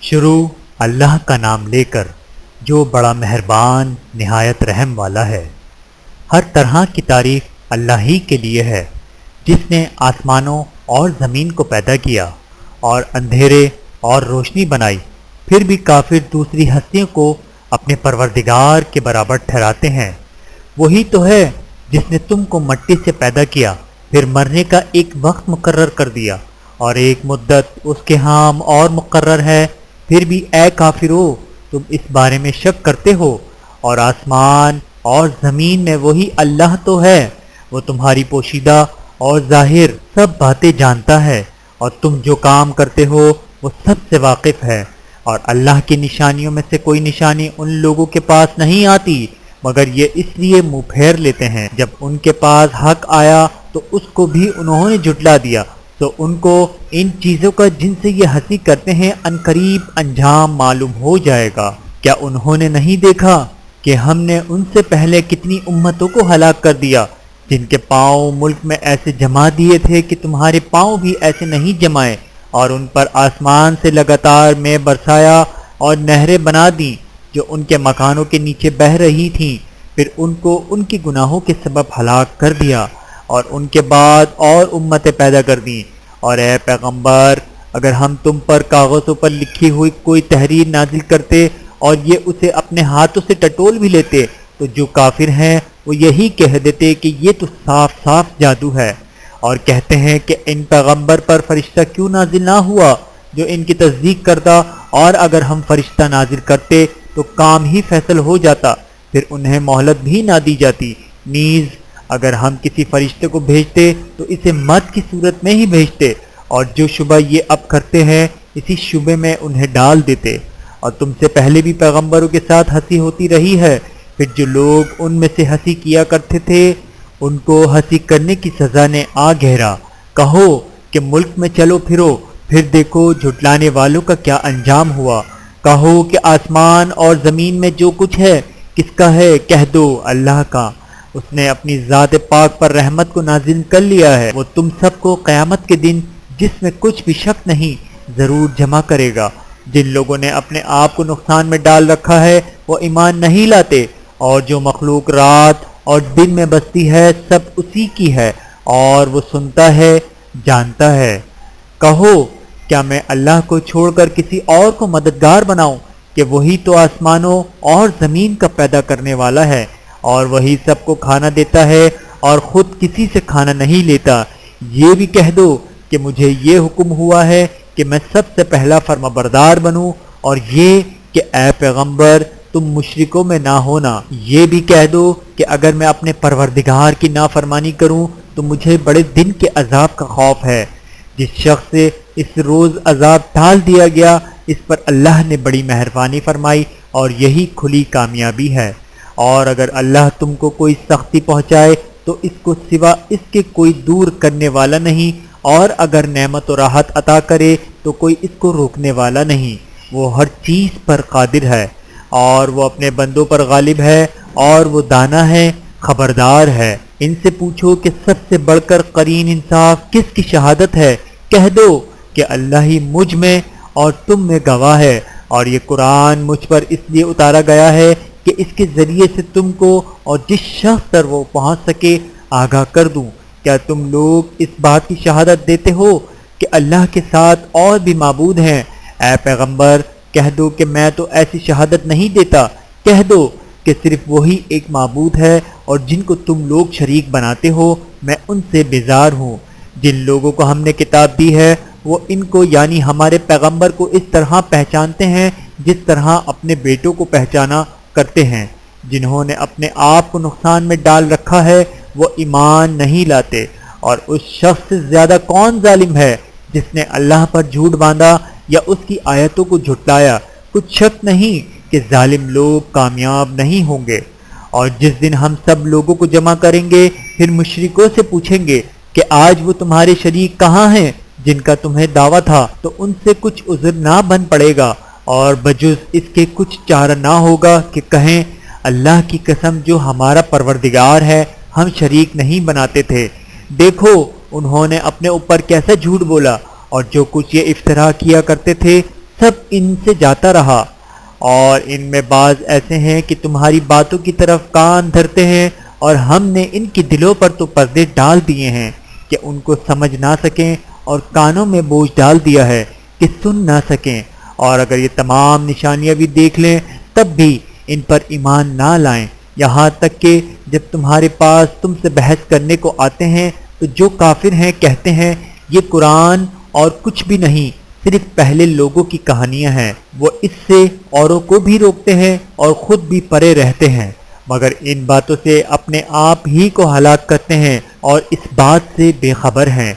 شروع اللہ کا نام لے کر جو بڑا مہربان نہایت رحم والا ہے۔ ہر طرح کی تعریف اللہ ہی کے لیے ہے جس نے آسمانوں اور زمین کو پیدا کیا اور اندھیرے اور روشنی بنائی۔ پھر بھی کافر دوسری ہستیوں کو اپنے پروردگار کے برابر ٹھہراتے ہیں۔ وہی تو ہے جس نے تم کو مٹی سے پیدا کیا، پھر مرنے کا ایک وقت مقرر کر دیا اور ایک مدت اس کے ہاں اور مقرر ہے۔ پھر بھی اے کافرو، تم اس بارے میں شک کرتے ہو، اور آسمان اور زمین میں وہی اللہ تو ہے، وہ تمہاری پوشیدہ اور ظاہر سب باتیں جانتا ہے، اور تم جو کام کرتے ہو وہ سب سے واقف ہے۔ اور اللہ کی نشانیوں میں سے کوئی نشانی ان لوگوں کے پاس نہیں آتی مگر یہ اس لیے منہ پھیر لیتے ہیں۔ جب ان کے پاس حق آیا تو اس کو بھی انہوں نے جھٹلا دیا، تو ان کو ان چیزوں کا جن سے یہ ہنسی کرتے ہیں عنقریب انجام معلوم ہو جائے گا۔ کیا انہوں نے نہیں دیکھا کہ ہم نے ان سے پہلے کتنی امتوں کو ہلاک کر دیا جن کے پاؤں ملک میں ایسے جما دیے تھے کہ تمہارے پاؤں بھی ایسے نہیں جمائے، اور ان پر آسمان سے لگاتار میں برسایا اور نہریں بنا دیں جو ان کے مکانوں کے نیچے بہہ رہی تھیں، پھر ان کو ان کے گناہوں کے سبب ہلاک کر دیا، اور ان کے بعد اور امتیں پیدا کر دیں۔ اور اے پیغمبر، اگر ہم تم پر کاغذوں پر لکھی ہوئی کوئی تحریر نازل کرتے اور یہ اسے اپنے ہاتھوں سے ٹٹول بھی لیتے تو جو کافر ہیں وہ یہی کہہ دیتے کہ یہ تو صاف صاف جادو ہے، اور کہتے ہیں کہ ان پیغمبر پر فرشتہ کیوں نازل نہ ہوا جو ان کی تصدیق کرتا، اور اگر ہم فرشتہ نازل کرتے تو کام ہی فیصل ہو جاتا، پھر انہیں مہلت بھی نہ دی جاتی۔ نیز اگر ہم کسی فرشتے کو بھیجتے تو اسے مرد کی صورت میں ہی بھیجتے، اور جو شبہ یہ اب کرتے ہیں اسی شبے میں انہیں ڈال دیتے۔ اور تم سے پہلے بھی پیغمبروں کے ساتھ ہنسی ہوتی رہی ہے، پھر جو لوگ ان میں سے ہنسی کیا کرتے تھے ان کو ہنسی کرنے کی سزا نے آ گھیرا۔ کہو کہ ملک میں چلو پھرو، پھر دیکھو جھٹلانے والوں کا کیا انجام ہوا۔ کہو کہ آسمان اور زمین میں جو کچھ ہے کس کا ہے؟ کہہ دو اللہ کا، اس نے اپنی ذات پاک پر رحمت کو نازل کر لیا ہے۔ وہ تم سب کو قیامت کے دن جس میں کچھ بھی شک نہیں ضرور جمع کرے گا۔ جن لوگوں نے اپنے آپ کو نقصان میں ڈال رکھا ہے وہ ایمان نہیں لاتے، اور جو مخلوق رات اور دن میں بستی ہے سب اسی کی ہے، اور وہ سنتا ہے جانتا ہے۔ کہو کیا میں اللہ کو چھوڑ کر کسی اور کو مددگار بناؤں کہ وہی تو آسمانوں اور زمین کا پیدا کرنے والا ہے، اور وہی سب کو کھانا دیتا ہے اور خود کسی سے کھانا نہیں لیتا۔ یہ بھی کہہ دو کہ مجھے یہ حکم ہوا ہے کہ میں سب سے پہلا فرمانبردار بنوں، اور یہ کہ اے پیغمبر تم مشرکوں میں نہ ہونا۔ یہ بھی کہہ دو کہ اگر میں اپنے پروردگار کی نافرمانی کروں تو مجھے بڑے دن کے عذاب کا خوف ہے۔ جس شخص سے اس روز عذاب ٹال دیا گیا اس پر اللہ نے بڑی مہربانی فرمائی، اور یہی کھلی کامیابی ہے۔ اور اگر اللہ تم کو کوئی سختی پہنچائے تو اس کو سوا اس کے کوئی دور کرنے والا نہیں، اور اگر نعمت و راحت عطا کرے تو کوئی اس کو روکنے والا نہیں۔ وہ ہر چیز پر قادر ہے، اور وہ اپنے بندوں پر غالب ہے، اور وہ دانا ہے، خبردار ہے۔ ان سے پوچھو کہ سب سے بڑھ کر قرین انصاف کس کی شہادت ہے؟ کہہ دو کہ اللہ ہی مجھ میں اور تم میں گواہ ہے، اور یہ قرآن مجھ پر اس لیے اتارا گیا ہے کہ اس کے ذریعے سے تم کو اور جس شخص تک وہ پہنچ سکے آگاہ کر دوں۔ کیا تم لوگ اس بات کی شہادت دیتے ہو کہ اللہ کے ساتھ اور بھی معبود ہیں؟ اے پیغمبر کہہ دو کہ میں تو ایسی شہادت نہیں دیتا۔ کہہ دو کہ صرف وہی ایک معبود ہے، اور جن کو تم لوگ شریک بناتے ہو میں ان سے بیزار ہوں۔ جن لوگوں کو ہم نے کتاب دی ہے وہ ان کو یعنی ہمارے پیغمبر کو اس طرح پہچانتے ہیں جس طرح اپنے بیٹوں کو پہچانا کرتے ہیں۔ جنہوں نے اپنے آپ کو نقصان میں ڈال رکھا ہے وہ ایمان نہیں لاتے، اور اس شخص سے زیادہ کون ظالم ہے جس نے اللہ پر جھوٹ باندھا یا اس کی آیتوں کو جھٹلایا۔ کچھ شک نہیں کہ ظالم لوگ کامیاب نہیں ہوں گے۔ اور جس دن ہم سب لوگوں کو جمع کریں گے پھر مشرکوں سے پوچھیں گے کہ آج وہ تمہارے شریک کہاں ہیں جن کا تمہیں دعویٰ تھا، تو ان سے کچھ عذر نہ بن پڑے گا، اور بجز اس کے کچھ چارہ نہ ہوگا کہ کہیں اللہ کی قسم جو ہمارا پروردگار ہے ہم شریک نہیں بناتے تھے۔ دیکھو انہوں نے اپنے اوپر کیسا جھوٹ بولا، اور جو کچھ یہ افترا کیا کرتے تھے سب ان سے جاتا رہا، اور ان میں بعض ایسے ہیں کہ تمہاری باتوں کی طرف کان دھرتے ہیں، اور ہم نے ان کے دلوں پر تو پردے ڈال دیے ہیں کہ ان کو سمجھ نہ سکیں، اور کانوں میں بوجھ ڈال دیا ہے کہ سن نہ سکیں، اور اگر یہ تمام نشانیاں بھی دیکھ لیں تب بھی ان پر ایمان نہ لائیں، یہاں تک کہ جب تمہارے پاس تم سے بحث کرنے کو آتے ہیں تو جو کافر ہیں کہتے ہیں یہ قرآن اور کچھ بھی نہیں، صرف پہلے لوگوں کی کہانیاں ہیں۔ وہ اس سے اوروں کو بھی روکتے ہیں اور خود بھی پرے رہتے ہیں، مگر ان باتوں سے اپنے آپ ہی کو ہلاک کرتے ہیں اور اس بات سے بے خبر ہیں۔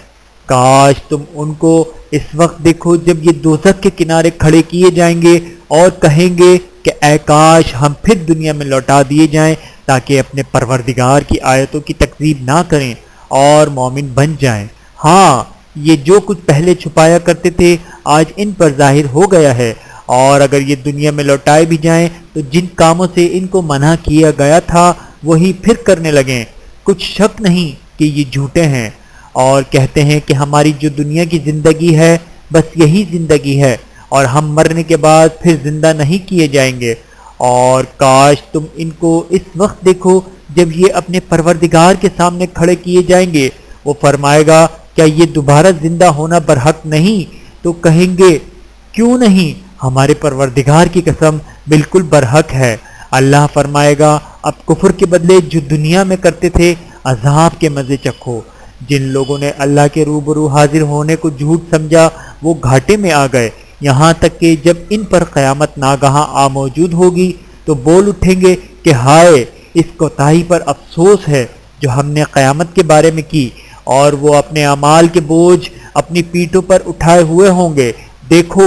کاش تم ان کو اس وقت دیکھو جب یہ دوزخ کے کنارے کھڑے کیے جائیں گے اور کہیں گے کہ اے کاش ہم پھر دنیا میں لوٹا دیے جائیں تاکہ اپنے پروردگار کی آیتوں کی تکذیب نہ کریں اور مومن بن جائیں۔ ہاں، یہ جو کچھ پہلے چھپایا کرتے تھے آج ان پر ظاہر ہو گیا ہے، اور اگر یہ دنیا میں لوٹائے بھی جائیں تو جن کاموں سے ان کو منع کیا گیا تھا وہی پھر کرنے لگیں۔ کچھ شک نہیں کہ یہ جھوٹے ہیں، اور کہتے ہیں کہ ہماری جو دنیا کی زندگی ہے بس یہی زندگی ہے، اور ہم مرنے کے بعد پھر زندہ نہیں کیے جائیں گے۔ اور کاش تم ان کو اس وقت دیکھو جب یہ اپنے پروردگار کے سامنے کھڑے کیے جائیں گے، وہ فرمائے گا کیا یہ دوبارہ زندہ ہونا برحق نہیں؟ تو کہیں گے کیوں نہیں، ہمارے پروردگار کی قسم بالکل برحق ہے۔ اللہ فرمائے گا اب کفر کے بدلے جو دنیا میں کرتے تھے عذاب کے مزے چکھو۔ جن لوگوں نے اللہ کے روبرو حاضر ہونے کو جھوٹ سمجھا وہ گھاٹے میں آ گئے، یہاں تک کہ جب ان پر قیامت ناگہاں آ موجود ہوگی تو بول اٹھیں گے کہ ہائے، اس کوتاہی پر افسوس ہے جو ہم نے قیامت کے بارے میں کی، اور وہ اپنے اعمال کے بوجھ اپنی پیٹھوں پر اٹھائے ہوئے ہوں گے۔ دیکھو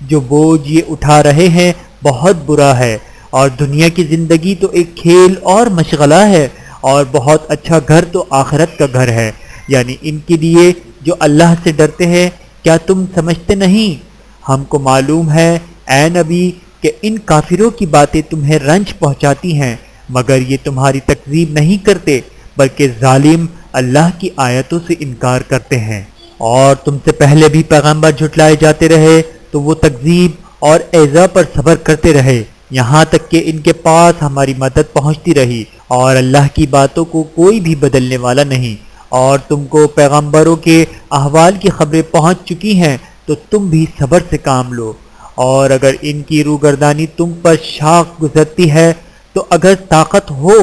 جو بوجھ یہ اٹھا رہے ہیں بہت برا ہے، اور دنیا کی زندگی تو ایک کھیل اور مشغلہ ہے، اور بہت اچھا گھر تو آخرت کا گھر ہے، یعنی ان کے لیے جو اللہ سے ڈرتے ہیں۔ کیا تم سمجھتے نہیں؟ ہم کو معلوم ہے اے نبی کہ ان کافروں کی باتیں تمہیں رنج پہنچاتی ہیں، مگر یہ تمہاری تکذیب نہیں کرتے بلکہ ظالم اللہ کی آیتوں سے انکار کرتے ہیں۔ اور تم سے پہلے بھی پیغمبر جھٹلائے جاتے رہے تو وہ تکذیب اور ایذا پر صبر کرتے رہے، یہاں تک کہ ان کے پاس ہماری مدد پہنچتی رہی، اور اللہ کی باتوں کو کوئی بھی بدلنے والا نہیں۔ اور تم کو پیغمبروں کے احوال کی خبریں پہنچ چکی ہیں تو تم بھی صبر سے کام لو، اور اگر ان کی روگردانی تم پر شاق گزرتی ہے تو اگر طاقت ہو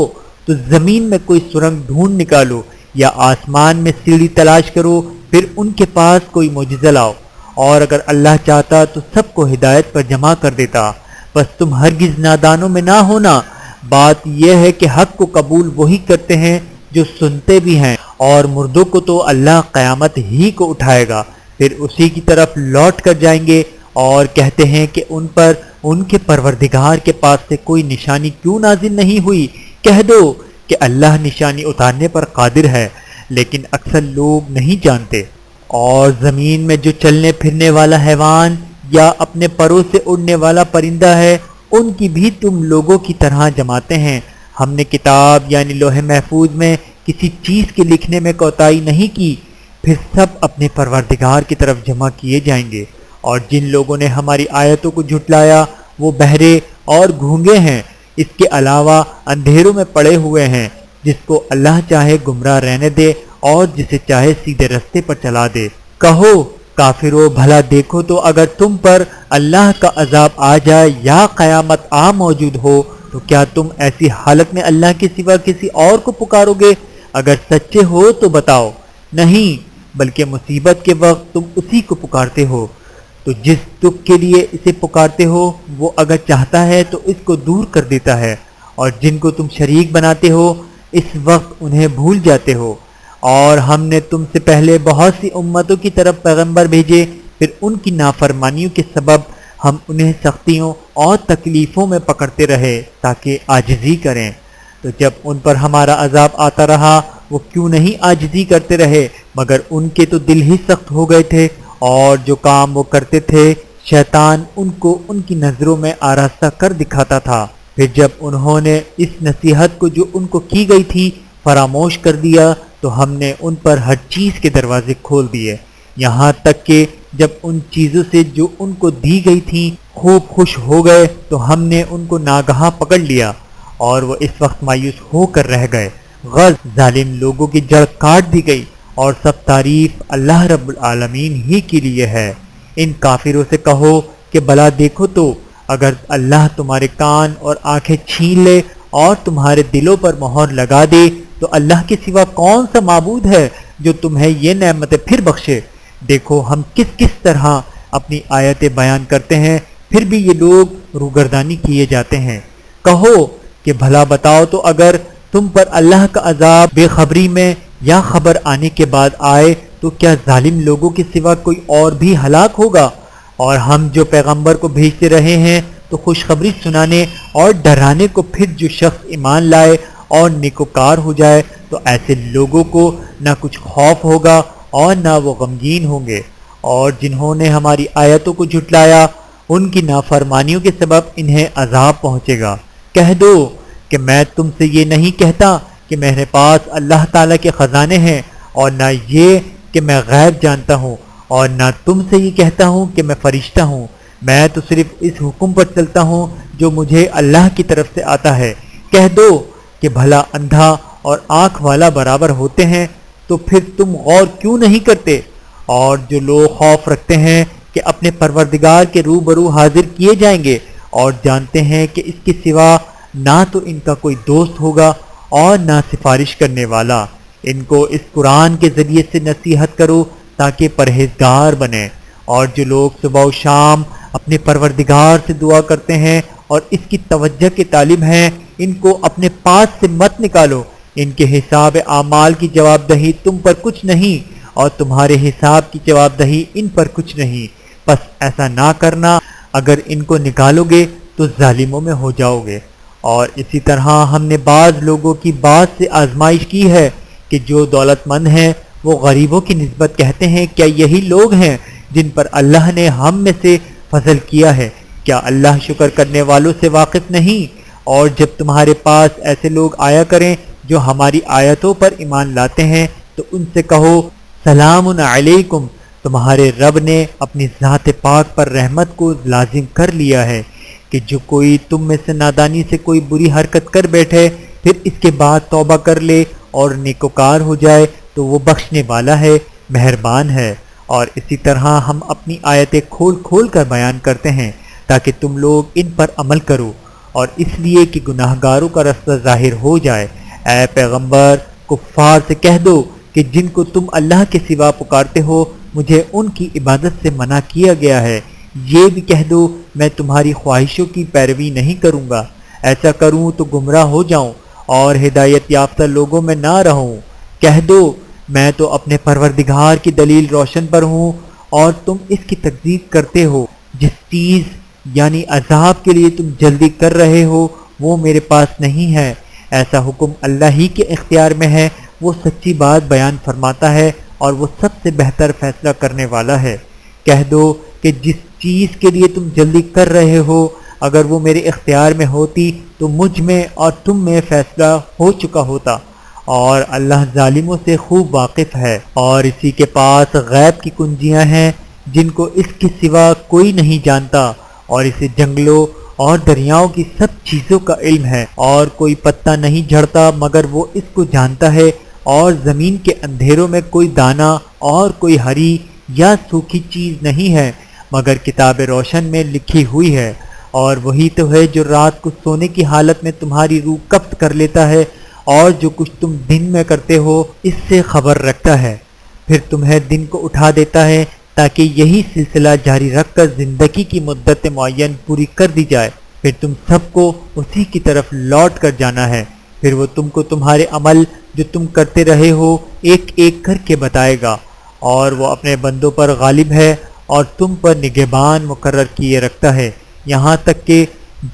تو زمین میں کوئی سرنگ ڈھونڈ نکالو یا آسمان میں سیڑھی تلاش کرو، پھر ان کے پاس کوئی معجزہ لاؤ، اور اگر اللہ چاہتا تو سب کو ہدایت پر جمع کر دیتا، بس تم ہرگز نادانوں میں نہ ہونا۔ بات یہ ہے کہ حق کو قبول وہی کرتے ہیں جو سنتے بھی ہیں، اور مردوں کو تو اللہ قیامت ہی کو اٹھائے گا، پھر اسی کی طرف لوٹ کر جائیں گے، اور کہتے ہیں کہ ان پر ان کے پروردگار کے پاس سے کوئی نشانی کیوں نازل نہیں ہوئی؟ کہہ دو کہ اللہ نشانی اتارنے پر قادر ہے، لیکن اکثر لوگ نہیں جانتے۔ اور زمین میں جو چلنے پھرنے والا حیوان یا اپنے پروں سے اڑنے والا پرندہ ہے ان کی بھی تم لوگوں کی طرح جماتے ہیں۔ ہم نے کتاب یعنی لوح محفوظ میں کسی چیز کے لکھنے میں کوتاہی نہیں کی، پھر سب اپنے پروردگار کی طرف جمع کیے جائیں گے۔ اور جن لوگوں نے ہماری آیتوں کو جھٹلایا وہ بہرے اور گونگے ہیں، اس کے علاوہ اندھیروں میں پڑے ہوئے ہیں، جس کو اللہ چاہے گمراہ رہنے دے اور جسے چاہے سیدھے رستے پر چلا دے۔ کہو کافرو بھلا دیکھو تو اگر تم پر اللہ کا عذاب آ جائے یا قیامت آ موجود ہو تو کیا تم ایسی حالت میں اللہ کے سوا کسی اور کو پکارو گے؟ اگر سچے ہو تو بتاؤ۔ نہیں، بلکہ مصیبت کے وقت تم اسی کو پکارتے ہو، تو جس دکھ کے لیے اسے پکارتے ہو وہ اگر چاہتا ہے تو اس کو دور کر دیتا ہے، اور جن کو تم شریک بناتے ہو اس وقت انہیں بھول جاتے ہو۔ اور ہم نے تم سے پہلے بہت سی امتوں کی طرف پیغمبر بھیجے، پھر ان کی نافرمانیوں کے سبب ہم انہیں سختیوں اور تکلیفوں میں پکڑتے رہے تاکہ عاجزی کریں۔ تو جب ان پر ہمارا عذاب آتا رہا وہ کیوں نہیں عاجزی کرتے رہے، مگر ان کے تو دل ہی سخت ہو گئے تھے، اور جو کام وہ کرتے تھے شیطان ان کو ان کی نظروں میں آراستہ کر دکھاتا تھا۔ پھر جب انہوں نے اس نصیحت کو جو ان کو کی گئی تھی فراموش کر دیا تو ہم نے ان پر ہر چیز کے دروازے کھول دیے، یہاں تک کہ جب ان چیزوں سے جو ان کو دی گئی تھیں خوب خوش ہو گئے تو ہم نے ان کو ناگہاں پکڑ لیا اور وہ اس وقت مایوس ہو کر رہ گئے۔ غز ظالم لوگوں کی جڑ کاٹ دی گئی اور سب تعریف اللہ رب العالمین ہی کے لیے ہے۔ ان کافروں سے کہو کہ بھلا دیکھو تو اگر اللہ تمہارے کان اور آنکھیں چھین لے اور تمہارے دلوں پر مہر لگا دے تو اللہ کے سوا کون سا معبود ہے جو تمہیں یہ نعمتیں پھر بخشے۔ دیکھو ہم کس کس طرح اپنی آیتیں بیان کرتے ہیں، پھر بھی یہ لوگ روگردانی کیے جاتے ہیں۔ کہو کہ بھلا بتاؤ تو اگر تم پر اللہ کا عذاب بے خبری میں یا خبر آنے کے بعد آئے تو کیا ظالم لوگوں کے سوا کوئی اور بھی ہلاک ہوگا؟ اور ہم جو پیغمبر کو بھیجتے رہے ہیں تو خوشخبری سنانے اور ڈرانے کو، پھر جو شخص ایمان لائے اور نیکوکار ہو جائے تو ایسے لوگوں کو نہ کچھ خوف ہوگا اور نہ وہ غمگین ہوں گے۔ اور جنہوں نے ہماری آیتوں کو جھٹلایا ان کی نافرمانیوں کے سبب انہیں عذاب پہنچے گا۔ کہہ دو کہ میں تم سے یہ نہیں کہتا کہ میرے پاس اللہ تعالیٰ کے خزانے ہیں، اور نہ یہ کہ میں غیب جانتا ہوں، اور نہ تم سے یہ کہتا ہوں کہ میں فرشتہ ہوں۔ میں تو صرف اس حکم پر چلتا ہوں جو مجھے اللہ کی طرف سے آتا ہے۔ کہہ دو کہ بھلا اندھا اور آنکھ والا برابر ہوتے ہیں، تو پھر تم غور کیوں نہیں کرتے؟ اور جو لوگ خوف رکھتے ہیں کہ اپنے پروردگار کے روبرو حاضر کیے جائیں گے اور جانتے ہیں کہ اس کے سوا نہ تو ان کا کوئی دوست ہوگا اور نہ سفارش کرنے والا، ان کو اس قرآن کے ذریعے سے نصیحت کرو تاکہ پرہیزگار بنیں۔ اور جو لوگ صبح و شام اپنے پروردگار سے دعا کرتے ہیں اور اس کی توجہ کے طالب ہیں، ان کو اپنے پاس سے مت نکالو۔ ان کے حساب اعمال کی جواب دہی تم پر کچھ نہیں اور تمہارے حساب کی جواب دہی ان پر کچھ نہیں، بس ایسا نہ کرنا، اگر ان کو نکالو گے تو ظالموں میں ہو جاؤ گے۔ اور اسی طرح ہم نے بعض لوگوں کی بات سے آزمائش کی ہے کہ جو دولت مند ہیں وہ غریبوں کی نسبت کہتے ہیں کیا یہی لوگ ہیں جن پر اللہ نے ہم میں سے فضل کیا ہے؟ کیا اللہ شکر کرنے والوں سے واقف نہیں؟ اور جب تمہارے پاس ایسے لوگ آیا کریں جو ہماری آیتوں پر ایمان لاتے ہیں تو ان سے کہو سلام علیکم، تمہارے رب نے اپنی ذات پاک پر رحمت کو لازم کر لیا ہے کہ جو کوئی تم میں سے نادانی سے کوئی بری حرکت کر بیٹھے پھر اس کے بعد توبہ کر لے اور نیکوکار ہو جائے تو وہ بخشنے والا ہے، مہربان ہے۔ اور اسی طرح ہم اپنی آیتیں کھول کھول کر بیان کرتے ہیں تاکہ تم لوگ ان پر عمل کرو، اور اس لیے کہ گناہ گاروں کا رستہ ظاہر ہو جائے۔ اے پیغمبر، کفار سے کہہ دو کہ جن کو تم اللہ کے سوا پکارتے ہو مجھے ان کی عبادت سے منع کیا گیا ہے۔ یہ بھی کہہ دو میں تمہاری خواہشوں کی پیروی نہیں کروں گا، ایسا کروں تو گمراہ ہو جاؤں اور ہدایت یافتہ لوگوں میں نہ رہوں۔ کہہ دو میں تو اپنے پروردگار کی دلیل روشن پر ہوں اور تم اس کی تکذیب کرتے ہو۔ جس چیز یعنی عذاب کے لیے تم جلدی کر رہے ہو وہ میرے پاس نہیں ہے، ایسا حکم اللہ ہی کے اختیار میں ہے، وہ سچی بات بیان فرماتا ہے اور وہ سب سے بہتر فیصلہ کرنے والا ہے۔ کہہ دو کہ جس چیز کے لیے تم جلدی کر رہے ہو اگر وہ میرے اختیار میں ہوتی تو مجھ میں اور تم میں فیصلہ ہو چکا ہوتا، اور اللہ ظالموں سے خوب واقف ہے۔ اور اسی کے پاس غیب کی کنجیاں ہیں جن کو اس کے سوا کوئی نہیں جانتا، اور اسے جنگلوں اور دریاؤں کی سب چیزوں کا علم ہے، اور کوئی پتا نہیں جھڑتا مگر وہ اس کو جانتا ہے، اور زمین کے اندھیروں میں کوئی دانہ اور کوئی ہری یا سوکھی چیز نہیں ہے مگر کتاب روشن میں لکھی ہوئی ہے۔ اور وہی تو ہے جو رات کو سونے کی حالت میں تمہاری روح قبض کر لیتا ہے اور جو کچھ تم دن میں کرتے ہو اس سے خبر رکھتا ہے، پھر تمہیں دن کو اٹھا دیتا ہے تاکہ یہی سلسلہ جاری رکھ کر زندگی کی مدت معین پوری کر دی جائے، پھر تم سب کو اسی کی طرف لوٹ کر جانا ہے، پھر وہ تم کو تمہارے عمل جو تم کرتے رہے ہو ایک ایک کر کے بتائے گا، اور وہ اپنے بندوں پر غالب ہے اور تم پر نگہبان مقرر کیے رکھتا ہے، یہاں تک کہ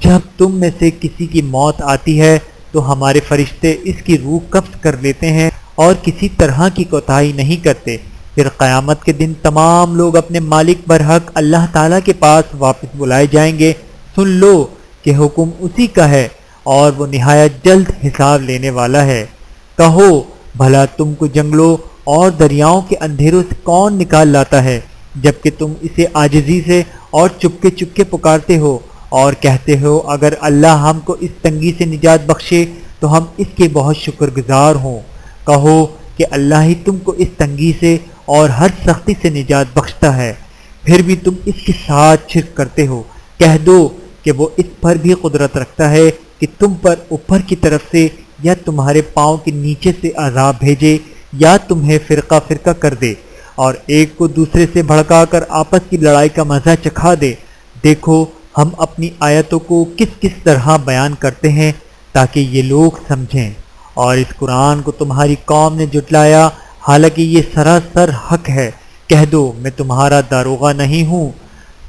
جب تم میں سے کسی کی موت آتی ہے تو ہمارے فرشتے اس کی روح قبض کر لیتے ہیں اور کسی طرح کی کوتاہی نہیں کرتے، پھر قیامت کے دن تمام لوگ اپنے مالک برحق اللہ تعالیٰ کے پاس واپس بلائے جائیں گے۔ سن لو کہ حکم اسی کا ہے اور وہ نہایت جلد حساب لینے والا ہے۔ کہو بھلا تم کو جنگلوں اور دریاؤں کے اندھیروں سے کون نکال لاتا ہے جبکہ تم اسے عاجزی سے اور چپکے چپکے پکارتے ہو اور کہتے ہو اگر اللہ ہم کو اس تنگی سے نجات بخشے تو ہم اس کے بہت شکر گزار ہوں۔ کہو کہ اللہ ہی تم کو اس تنگی سے اور ہر سختی سے نجات بخشتا ہے، پھر بھی تم اس کے ساتھ شرک کرتے ہو۔ کہہ دو کہ وہ اس پر بھی قدرت رکھتا ہے کہ تم پر اوپر کی طرف سے یا تمہارے پاؤں کے نیچے سے عذاب بھیجے یا تمہیں فرقہ فرقہ کر دے اور ایک کو دوسرے سے بھڑکا کر آپس کی لڑائی کا مزہ چکھا دے۔ دیکھو ہم اپنی آیتوں کو کس کس طرح بیان کرتے ہیں تاکہ یہ لوگ سمجھیں، اور اس قرآن کو تمہاری قوم نے جھٹلایا حالانکہ یہ سراسر حق ہے۔ کہہ دو میں تمہارا داروغہ نہیں ہوں،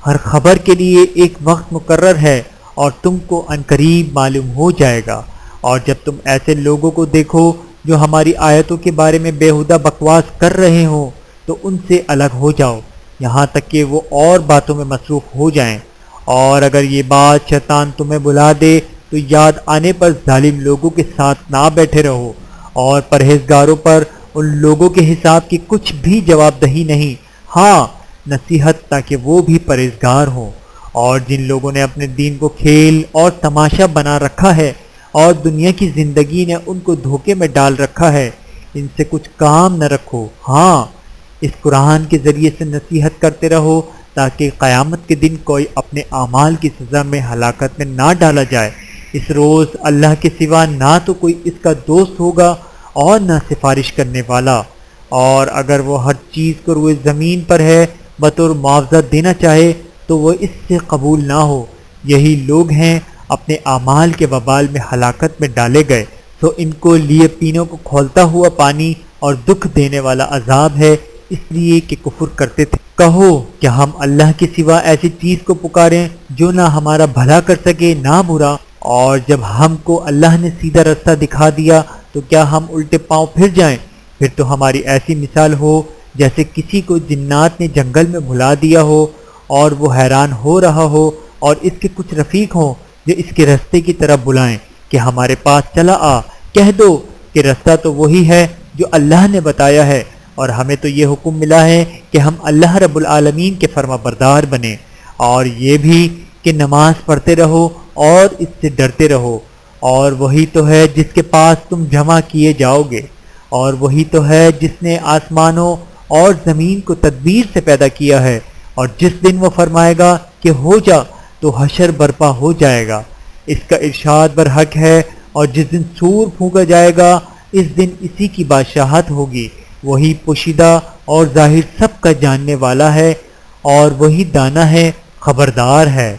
ہر خبر کے لیے ایک وقت مقرر ہے اور تم کو عنقریب معلوم ہو جائے گا۔ اور جب تم ایسے لوگوں کو دیکھو جو ہماری آیتوں کے بارے میں بےہودہ بکواس کر رہے ہوں تو ان سے الگ ہو جاؤ یہاں تک کہ وہ اور باتوں میں مصروف ہو جائیں، اور اگر یہ بات شیطان تمہیں بلا دے تو یاد آنے پر ظالم لوگوں کے ساتھ نہ بیٹھے رہو، اور پرہیزگاروں پر ان لوگوں کے حساب کی کچھ بھی جواب دہی نہیں، ہاں نصیحت تاکہ وہ بھی پرہیزگار ہوں۔ اور جن لوگوں نے اپنے دین کو کھیل اور تماشا بنا رکھا ہے اور دنیا کی زندگی نے ان کو دھوکے میں ڈال رکھا ہے، ان سے کچھ کام نہ رکھو، ہاں اس قرآن کے ذریعے سے نصیحت کرتے رہو تاکہ قیامت کے دن کوئی اپنے اعمال کی سزا میں ہلاکت میں نہ ڈالا جائے۔ اس روز اللہ کے سوا نہ تو کوئی اس کا دوست ہوگا اور نہ سفارش کرنے والا، اور اگر وہ ہر چیز کو روئے زمین پر ہے بطور معاوضہ دینا چاہے تو وہ اس سے قبول نہ ہو۔ یہی لوگ ہیں اپنے اعمال کے وبال میں ہلاکت میں ڈالے گئے، تو ان کو لیے پینوں کو کھولتا ہوا پانی اور دکھ دینے والا عذاب ہے، اس لیے کہ کفر کرتے تھے۔ کہو کہ ہم اللہ کے سوا ایسی چیز کو پکاریں جو نہ ہمارا بھلا کر سکے نہ برا، اور جب ہم کو اللہ نے سیدھا رستہ دکھا دیا تو کیا ہم الٹے پاؤں پھر جائیں؟ پھر تو ہماری ایسی مثال ہو جیسے کسی کو جنات نے جنگل میں بھلا دیا ہو اور وہ حیران ہو رہا ہو اور اس کے کچھ رفیق ہوں جو اس کے رستے کی طرف بلائیں کہ ہمارے پاس چلا آ۔ کہہ دو کہ رستہ تو وہی ہے جو اللہ نے بتایا ہے، اور ہمیں تو یہ حکم ملا ہے کہ ہم اللہ رب العالمین کے فرما بردار بنیں، اور یہ بھی کہ نماز پڑھتے رہو اور اس سے ڈرتے رہو، اور وہی تو ہے جس کے پاس تم جمع کیے جاؤ گے، اور وہی تو ہے جس نے آسمانوں اور زمین کو تدبیر سے پیدا کیا ہے، اور جس دن وہ فرمائے گا کہ ہو جا تو حشر برپا ہو جائے گا، اس کا ارشاد برحق ہے، اور جس دن سور پھونکا جائے گا اس دن اسی کی بادشاہت ہوگی، وہی پوشیدہ اور ظاہر سب کا جاننے والا ہے، اور وہی دانا ہے، خبردار ہے۔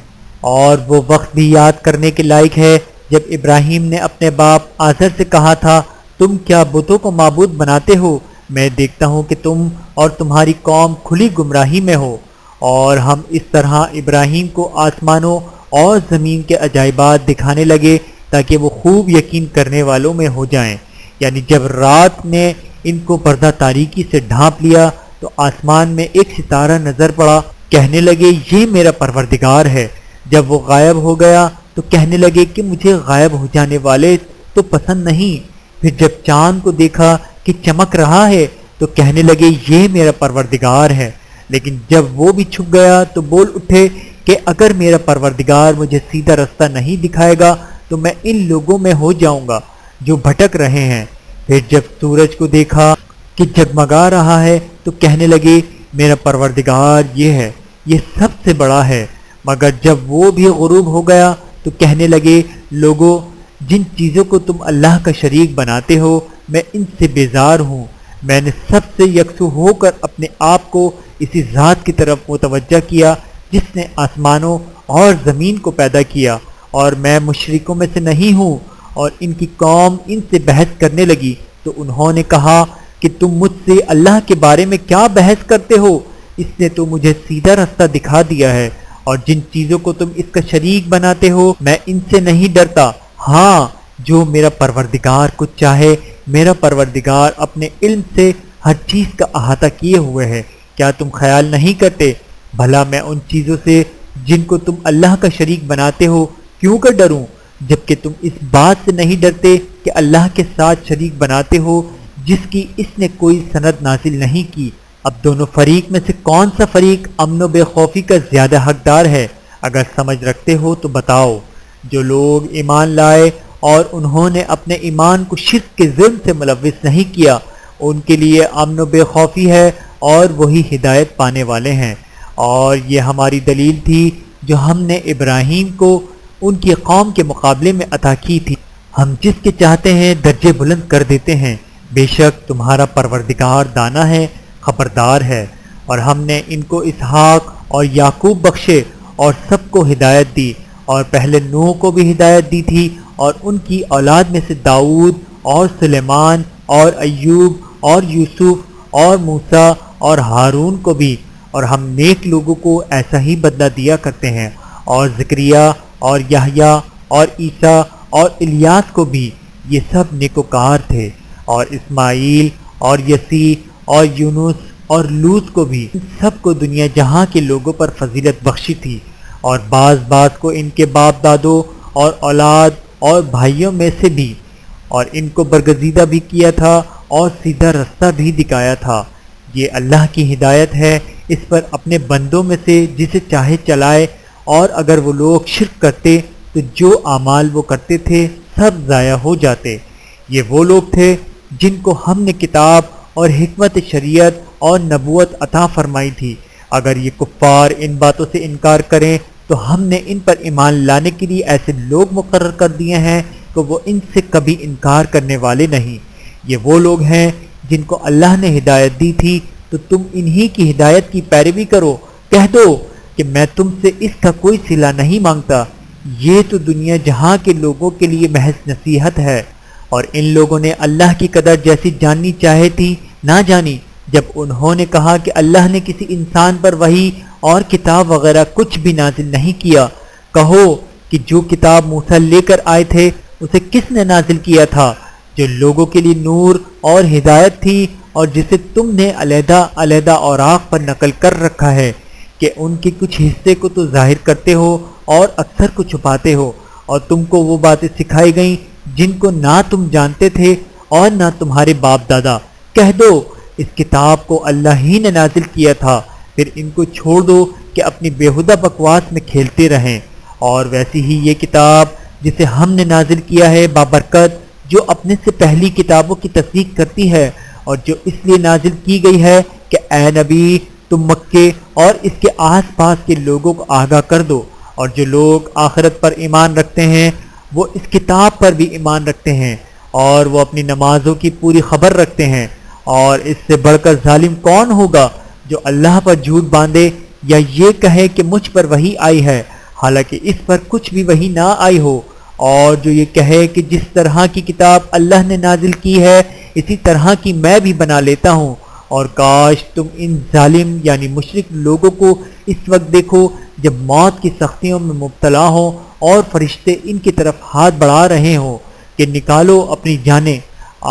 اور وہ وقت بھی یاد کرنے کے لائق ہے جب ابراہیم نے اپنے باپ آزر سے کہا تھا تم کیا بتوں کو معبود بناتے ہو؟ میں دیکھتا ہوں کہ تم اور تمہاری قوم کھلی گمراہی میں ہو۔ اور ہم اس طرح ابراہیم کو آسمانوں اور زمین کے عجائبات دکھانے لگے تاکہ وہ خوب یقین کرنے والوں میں ہو جائیں، یعنی جب رات نے ان کو پردہ تاریکی سے ڈھانپ لیا تو آسمان میں ایک ستارہ نظر پڑا، کہنے لگے یہ میرا پروردگار ہے۔ جب وہ غائب ہو گیا تو کہنے لگے کہ مجھے غائب ہو جانے والے تو پسند نہیں۔ پھر جب چاند کو دیکھا کہ چمک رہا ہے تو کہنے لگے یہ میرا پروردگار ہے، لیکن جب وہ بھی چھپ گیا تو بول اٹھے کہ اگر میرا پروردگار مجھے سیدھا رستہ نہیں دکھائے گا تو میں ان لوگوں میں ہو جاؤں گا جو بھٹک رہے ہیں۔ پھر جب سورج کو دیکھا کہ جگمگا رہا ہے تو کہنے لگے میرا پروردگار یہ ہے، یہ سب سے بڑا ہے، مگر جب وہ بھی غروب ہو گیا تو کہنے لگے لوگوں جن چیزوں کو تم اللہ کا شریک بناتے ہو میں ان سے بیزار ہوں، میں نے سب سے یکسو ہو کر اپنے آپ کو اسی ذات کی طرف متوجہ کیا جس نے آسمانوں اور زمین کو پیدا کیا، اور میں مشرکوں میں سے نہیں ہوں۔ اور ان کی قوم ان سے بحث کرنے لگی تو انہوں نے کہا کہ تم مجھ سے اللہ کے بارے میں کیا بحث کرتے ہو؟ اس نے تو مجھے سیدھا رستہ دکھا دیا ہے، اور جن چیزوں کو تم اس کا شریک بناتے ہو میں ان سے نہیں ڈرتا، ہاں جو میرا پروردگار کچھ چاہے، میرا پروردگار اپنے علم سے ہر چیز کا احاطہ کیے ہوئے ہے۔ کیا تم خیال نہیں کرتے بھلا میں ان چیزوں سے جن کو تم اللہ کا شریک بناتے ہو کیوں کر ڈروں، جبکہ تم اس بات سے نہیں ڈرتے کہ اللہ کے ساتھ شریک بناتے ہو جس کی اس نے کوئی سند نازل نہیں کی، اب دونوں فریق میں سے کون سا فریق امن و بے خوفی کا زیادہ حقدار ہے؟ اگر سمجھ رکھتے ہو تو بتاؤ۔ جو لوگ ایمان لائے اور انہوں نے اپنے ایمان کو شرک کے ظلم سے ملوث نہیں کیا، ان کے لیے امن و بے خوفی ہے اور وہی ہدایت پانے والے ہیں۔ اور یہ ہماری دلیل تھی جو ہم نے ابراہیم کو ان کی قوم کے مقابلے میں عطا کی تھی۔ ہم جس کے چاہتے ہیں درجے بلند کر دیتے ہیں، بے شک تمہارا پروردگار دانا ہے، خبردار ہے۔ اور ہم نے ان کو اسحاق اور یعقوب بخشے اور سب کو ہدایت دی، اور پہلے نوح کو بھی ہدایت دی تھی، اور ان کی اولاد میں سے داؤد اور سلیمان اور ایوب اور یوسف اور موسیٰ اور ہارون کو بھی، اور ہم نیک لوگوں کو ایسا ہی بدلہ دیا کرتے ہیں۔ اور زکریا اور یحییٰ اور عیسیٰ اور الیاس کو بھی، یہ سب نیکوکار تھے۔ اور اسماعیل اور یسیع اور یونس اور لوط کو بھی، ان سب کو دنیا جہاں کے لوگوں پر فضیلت بخشی تھی، اور بعض کو ان کے باپ دادوں اور اولاد اور بھائیوں میں سے بھی، اور ان کو برگزیدہ بھی کیا تھا اور سیدھا رستہ بھی دکھایا تھا۔ یہ اللہ کی ہدایت ہے، اس پر اپنے بندوں میں سے جسے چاہے چلائے۔ اور اگر وہ لوگ شرک کرتے تو جو اعمال وہ کرتے تھے سب ضائع ہو جاتے۔ یہ وہ لوگ تھے جن کو ہم نے کتاب اور حکمت شریعت اور نبوت عطا فرمائی تھی۔ اگر یہ کفار ان باتوں سے انکار کریں تو ہم نے ان پر ایمان لانے کے لیے ایسے لوگ مقرر کر دیے ہیں کہ وہ ان سے کبھی انکار کرنے والے نہیں۔ یہ وہ لوگ ہیں جن کو اللہ نے ہدایت دی تھی، تو تم انہی کی ہدایت کی پیروی کرو۔ کہہ دو کہ میں تم سے اس کا کوئی صلہ نہیں مانگتا، یہ تو دنیا جہاں کے لوگوں کے لیے محض نصیحت ہے۔ اور ان لوگوں نے اللہ کی قدر جیسی جاننی چاہے تھی نہ جانی، جب انہوں نے کہا کہ اللہ نے کسی انسان پر وحی اور کتاب وغیرہ کچھ بھی نازل نہیں کیا۔ کہو کہ جو کتاب موسیٰ لے کر آئے تھے اسے کس نے نازل کیا تھا؟ جو لوگوں کے لیے نور اور ہدایت تھی، اور جسے تم نے علیحدہ علیحدہ اوراق پر نقل کر رکھا ہے کہ ان کے کچھ حصے کو تو ظاہر کرتے ہو اور اکثر کو چھپاتے ہو۔ اور تم کو وہ باتیں سکھائی گئیں جن کو نہ تم جانتے تھے اور نہ تمہارے باپ دادا۔ کہہ دو اس کتاب کو اللہ ہی نے نازل کیا تھا، پھر ان کو چھوڑ دو کہ اپنی بیہودہ بکواس میں کھیلتے رہیں۔ اور ویسی ہی یہ کتاب جسے ہم نے نازل کیا ہے بابرکت، جو اپنے سے پہلی کتابوں کی تصدیق کرتی ہے، اور جو اس لیے نازل کی گئی ہے کہ اے نبی تم مکے اور اس کے آس پاس کے لوگوں کو آگاہ کر دو۔ اور جو لوگ آخرت پر ایمان رکھتے ہیں وہ اس کتاب پر بھی ایمان رکھتے ہیں، اور وہ اپنی نمازوں کی پوری خبر رکھتے ہیں۔ اور اس سے بڑھ کر ظالم کون ہوگا جو اللہ پر جھوٹ باندھے یا یہ کہے کہ مجھ پر وحی آئی ہے، حالانکہ اس پر کچھ بھی وحی نہ آئی ہو، اور جو یہ کہے کہ جس طرح کی کتاب اللہ نے نازل کی ہے اسی طرح کی میں بھی بنا لیتا ہوں۔ اور کاش تم ان ظالم یعنی مشرک لوگوں کو اس وقت دیکھو جب موت کی سختیوں میں مبتلا ہوں اور فرشتے ان کی طرف ہاتھ بڑھا رہے ہوں کہ نکالو اپنی جانیں۔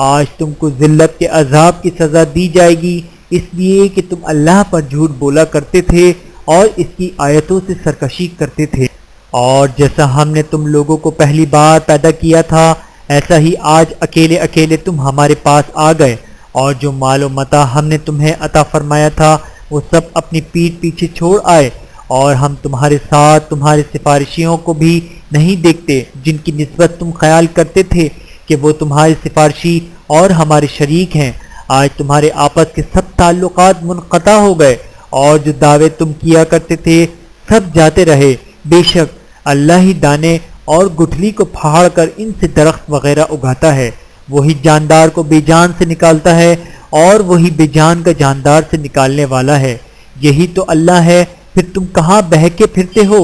آج تم کو ذلت کے عذاب کی سزا دی جائے گی، اس لیے کہ تم اللہ پر جھوٹ بولا کرتے تھے اور اس کی آیتوں سے سرکشی کرتے تھے۔ اور جیسا ہم نے تم لوگوں کو پہلی بار پیدا کیا تھا، ایسا ہی آج اکیلے اکیلے تم ہمارے پاس آ گئے، اور جو مال و متاع ہم نے تمہیں عطا فرمایا تھا وہ سب اپنی پیٹھ پیچھے چھوڑ آئے، اور ہم تمہارے ساتھ تمہارے سفارشیوں کو بھی نہیں دیکھتے جن کی نسبت تم خیال کرتے تھے کہ وہ تمہارے سفارشی اور ہمارے شریک ہیں۔ آج تمہارے آپس کے سب تعلقات منقطع ہو گئے، اور جو دعوے تم کیا کرتے تھے سب جاتے رہے۔ بے شک اللہ ہی دانے اور گٹھلی کو پھاڑ کر ان سے درخت وغیرہ اگاتا ہے، وہی جاندار کو بے جان سے نکالتا ہے اور وہی بے جان کا جاندار سے نکالنے والا ہے۔ یہی تو اللہ ہے، پھر تم کہاں بہکے پھرتے ہو؟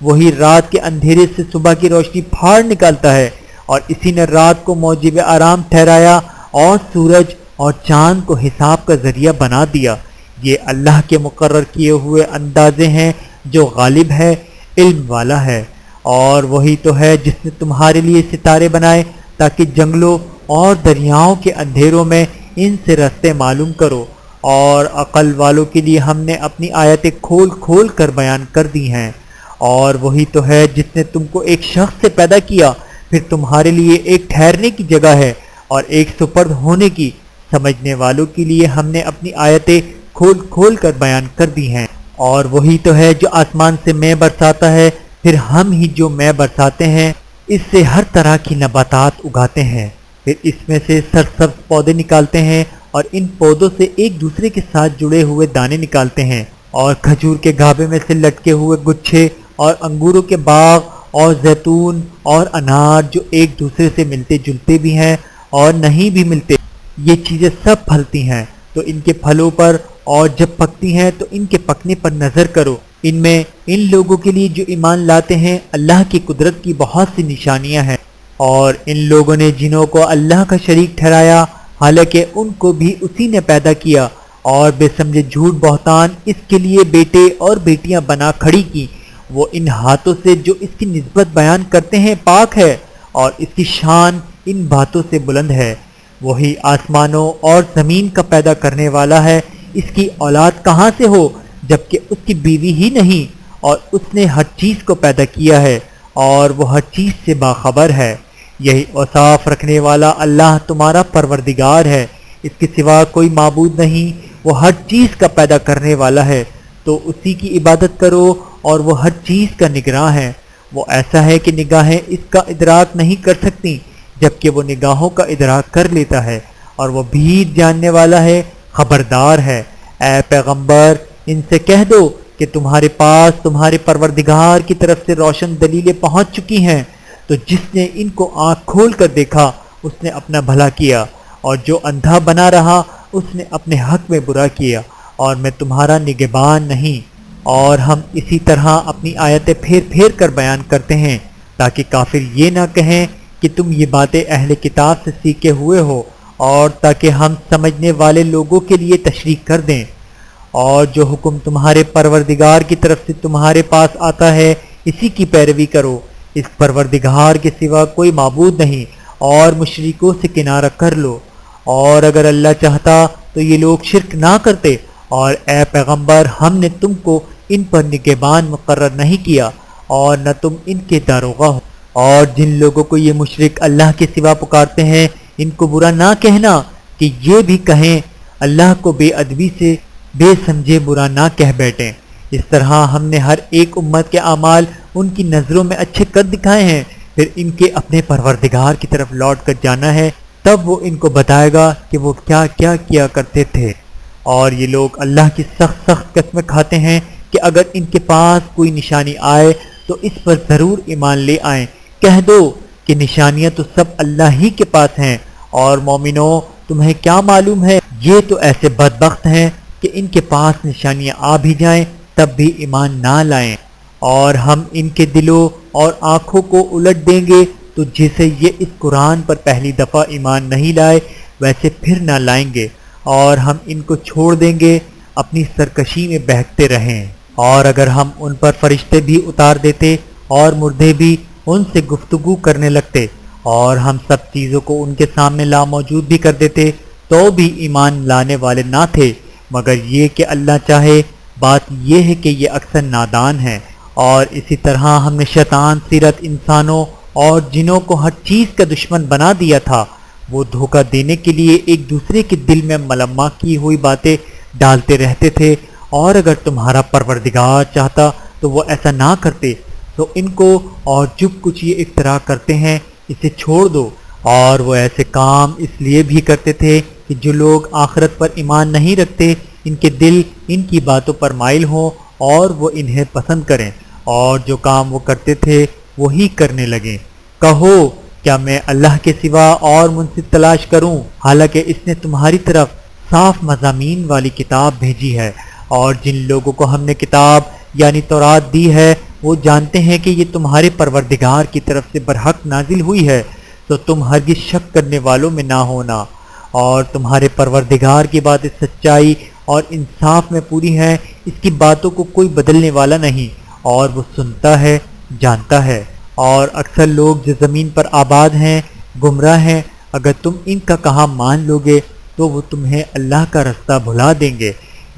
وہی رات کے اندھیرے سے صبح کی روشنی پھاڑ نکالتا ہے، اور اسی نے رات کو موجب آرام ٹھہرایا اور سورج اور چاند کو حساب کا ذریعہ بنا دیا۔ یہ اللہ کے مقرر کیے ہوئے اندازے ہیں، جو غالب ہے، علم والا ہے۔ اور وہی تو ہے جس نے تمہارے لیے ستارے بنائے تاکہ جنگلوں اور دریاؤں کے اندھیروں میں ان سے رستے معلوم کرو، اور عقل والوں کے لیے ہم نے اپنی آیتیں کھول کھول کر بیان کر دی ہیں۔ اور وہی تو ہے جس نے تم کو ایک شخص سے پیدا کیا، پھر تمہارے لیے ایک ٹھہرنے کی جگہ ہے اور ایک سپرد ہونے کی۔ سمجھنے والوں کے لیے ہم نے اپنی آیتیں کھول کھول کر بیان کر دی ہیں۔ اور وہی تو ہے جو آسمان سے مے برساتا ہے، پھر ہم ہی جو مے برساتے ہیں اس سے ہر طرح کی نباتات اگاتے ہیں، پھر اس میں سے سرسبز پودے نکالتے ہیں اور ان پودوں سے ایک دوسرے کے ساتھ جڑے ہوئے دانے نکالتے ہیں، اور کھجور کے گھابے میں سے لٹکے ہوئے گچھے، اور انگوروں کے باغ اور زیتون اور انار جو ایک دوسرے سے ملتے جلتے بھی ہیں اور نہیں بھی ملتے، یہ چیزیں سب پھلتی ہیں۔ تو ان کے پھلوں پر اور جب پکتی ہیں تو ان کے پکنے پر نظر کرو، ان میں ان لوگوں کے لیے جو ایمان لاتے ہیں اللہ کی قدرت کی بہت سی نشانیاں ہیں۔ اور ان لوگوں نے جنوں کو اللہ کا شریک ٹھہرایا، حالانکہ ان کو بھی اسی نے پیدا کیا، اور بے سمجھے جھوٹ بہتان اس کے لیے بیٹے اور بیٹیاں بنا کھڑی کی۔ وہ ان ہاتھوں سے جو اس کی نسبت بیان کرتے ہیں پاک ہے، اور اس کی شان ان باتوں سے بلند ہے۔ وہی آسمانوں اور زمین کا پیدا کرنے والا ہے، اس کی اولاد کہاں سے ہو جبکہ اس کی بیوی ہی نہیں، اور اس نے ہر چیز کو پیدا کیا ہے اور وہ ہر چیز سے باخبر ہے۔ یہی اوصاف رکھنے والا اللہ تمہارا پروردگار ہے، اس کے سوا کوئی معبود نہیں، وہ ہر چیز کا پیدا کرنے والا ہے، تو اسی کی عبادت کرو، اور وہ ہر چیز کا نگراں ہے۔ وہ ایسا ہے کہ نگاہیں اس کا ادراک نہیں کر سکتی، جبکہ وہ نگاہوں کا ادراک کر لیتا ہے، اور وہ بھید جاننے والا ہے، خبردار ہے۔ اے پیغمبر ان سے کہہ دو کہ تمہارے پاس تمہارے پروردگار کی طرف سے روشن دلیلیں پہنچ چکی ہیں، تو جس نے ان کو آنکھ کھول کر دیکھا اس نے اپنا بھلا کیا، اور جو اندھا بنا رہا اس نے اپنے حق میں برا کیا، اور میں تمہارا نگہبان نہیں۔ اور ہم اسی طرح اپنی آیتیں پھیر پھیر کر بیان کرتے ہیں تاکہ کافر یہ نہ کہیں کہ تم یہ باتیں اہل کتاب سے سیکھے ہوئے ہو، اور تاکہ ہم سمجھنے والے لوگوں کے لیے تشریح کر دیں۔ اور جو حکم تمہارے پروردگار کی طرف سے تمہارے پاس آتا ہے اسی کی پیروی کرو، اس پروردگار کے سوا کوئی معبود نہیں، اور مشرکوں سے کنارہ کر لو۔ اور اگر اللہ چاہتا تو یہ لوگ شرک نہ کرتے، اور اے پیغمبر ہم نے تم کو ان پر نگہبان مقرر نہیں کیا، اور نہ تم ان کے داروغہ ہو۔ اور جن لوگوں کو یہ مشرک اللہ کے سوا پکارتے ہیں ان کو برا نہ کہنا کہ یہ بھی کہیں اللہ کو بے ادبی سے بے سمجھے برا نہ کہہ بیٹھیں۔ اس طرح ہم نے ہر ایک امت کے اعمال ان کی نظروں میں اچھے کر دکھائے ہیں، پھر ان کے اپنے پروردگار کی طرف لوٹ کر جانا ہے، تب وہ ان کو بتائے گا کہ وہ کیا کیا کیا کرتے تھے۔ اور یہ لوگ اللہ کی سخت سخت قسمیں کھاتے ہیں کہ اگر ان کے پاس کوئی نشانی آئے تو اس پر ضرور ایمان لے آئیں۔ کہہ دو کہ نشانیاں تو سب اللہ ہی کے پاس ہیں، اور مومنوں تمہیں کیا معلوم ہے یہ تو ایسے بدبخت ہیں کہ ان کے پاس نشانیاں آ بھی جائیں تب بھی ایمان نہ لائیں، اور ہم ان کے دلوں اور آنکھوں کو الٹ دیں گے، تو جیسے یہ اس قرآن پر پہلی دفعہ ایمان نہیں لائے ویسے پھر نہ لائیں گے، اور ہم ان کو چھوڑ دیں گے اپنی سرکشی میں بہکتے رہیں۔ اور اگر ہم ان پر فرشتے بھی اتار دیتے اور مردے بھی ان سے گفتگو کرنے لگتے، اور ہم سب چیزوں کو ان کے سامنے لاموجود بھی کر دیتے، تو بھی ایمان لانے والے نہ تھے، مگر یہ کہ اللہ چاہے۔ بات یہ ہے کہ یہ اکثر نادان ہیں۔ اور اسی طرح ہم نے شیطان سیرت انسانوں اور جنوں کو ہر چیز کا دشمن بنا دیا تھا، وہ دھوکہ دینے کے لیے ایک دوسرے کے دل میں ملمہ کی ہوئی باتیں ڈالتے رہتے تھے، اور اگر تمہارا پروردگار چاہتا تو وہ ایسا نہ کرتے، تو ان کو اور جو کچھ یہ اختراع کرتے ہیں اسے چھوڑ دو۔ اور وہ ایسے کام اس لیے بھی کرتے تھے کہ جو لوگ آخرت پر ایمان نہیں رکھتے ان کے دل ان کی باتوں پر مائل ہوں اور وہ انہیں پسند کریں، اور جو کام وہ کرتے تھے وہی کرنے لگیں۔ کہو کیا میں اللہ کے سوا اور منصف تلاش کروں، حالانکہ اس نے تمہاری طرف صاف مضامین والی کتاب بھیجی ہے، اور جن لوگوں کو ہم نے کتاب یعنی تورات دی ہے وہ جانتے ہیں کہ یہ تمہارے پروردگار کی طرف سے برحق نازل ہوئی ہے، تو تم ہرگز شک کرنے والوں میں نہ ہونا۔ اور تمہارے پروردگار کی باتیں سچائی اور انصاف میں پوری ہیں، اس کی باتوں کو کوئی بدلنے والا نہیں، اور وہ سنتا ہے جانتا ہے۔ اور اکثر لوگ جو زمین پر آباد ہیں گمراہ ہیں، اگر تم ان کا کہا مان لوگے تو وہ تمہیں اللہ کا رستہ بھلا دیں گے۔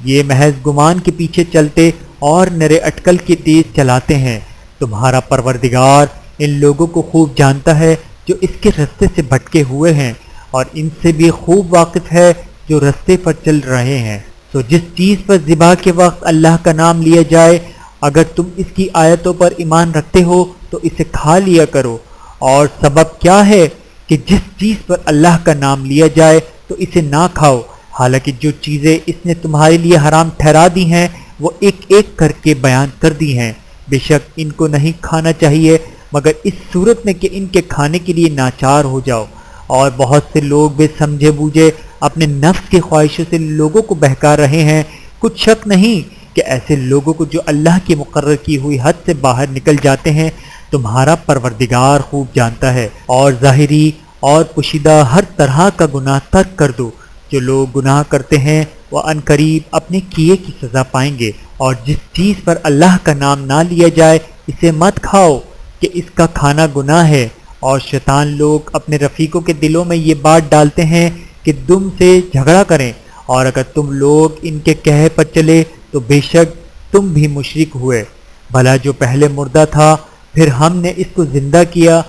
یہ محض گمان کے پیچھے چلتے اور نرے اٹکل کے تیز چلاتے ہیں۔ تمہارا پروردگار ان لوگوں کو خوب جانتا ہے جو اس کے رستے سے بھٹکے ہوئے ہیں، اور ان سے بھی خوب واقف ہے جو رستے پر چل رہے ہیں۔ تو جس چیز پر ذبح کے وقت اللہ کا نام لیا جائے اگر تم اس کی آیتوں پر ایمان رکھتے ہو تو اسے کھا لیا کرو۔ اور سبب کیا ہے کہ جس چیز پر اللہ کا نام لیا جائے تو اسے نہ کھاؤ، حالانکہ جو چیزیں اس نے تمہارے لیے حرام ٹھہرا دی ہیں وہ ایک ایک کر کے بیان کر دی ہیں۔ بے شک ان کو نہیں کھانا چاہیے مگر اس صورت میں کہ ان کے کھانے کے لیے ناچار ہو جاؤ، اور بہت سے لوگ بے سمجھے بوجھے اپنے نفس کی خواہشوں سے لوگوں کو بہکا رہے ہیں۔ کچھ شک نہیں کہ ایسے لوگوں کو جو اللہ کی مقرر کی ہوئی حد سے باہر نکل جاتے ہیں تمہارا پروردگار خوب جانتا ہے۔ اور ظاہری اور پوشیدہ ہر طرح کا گناہ ترک کر دو۔ جو لوگ گناہ کرتے ہیں وہ عنقریب اپنے کیے کی سزا پائیں گے۔ اور جس چیز پر اللہ کا نام نہ لیا جائے اسے مت کھاؤ کہ اس کا کھانا گناہ ہے۔ اور شیطان لوگ اپنے رفیقوں کے دلوں میں یہ بات ڈالتے ہیں کہ تم سے جھگڑا کریں، اور اگر تم لوگ ان کے کہے پر چلے تو بے شک تم بھی مشرک ہوئے۔ بھلا جو پہلے مردہ تھا پھر ہم نے اس کو زندہ کیا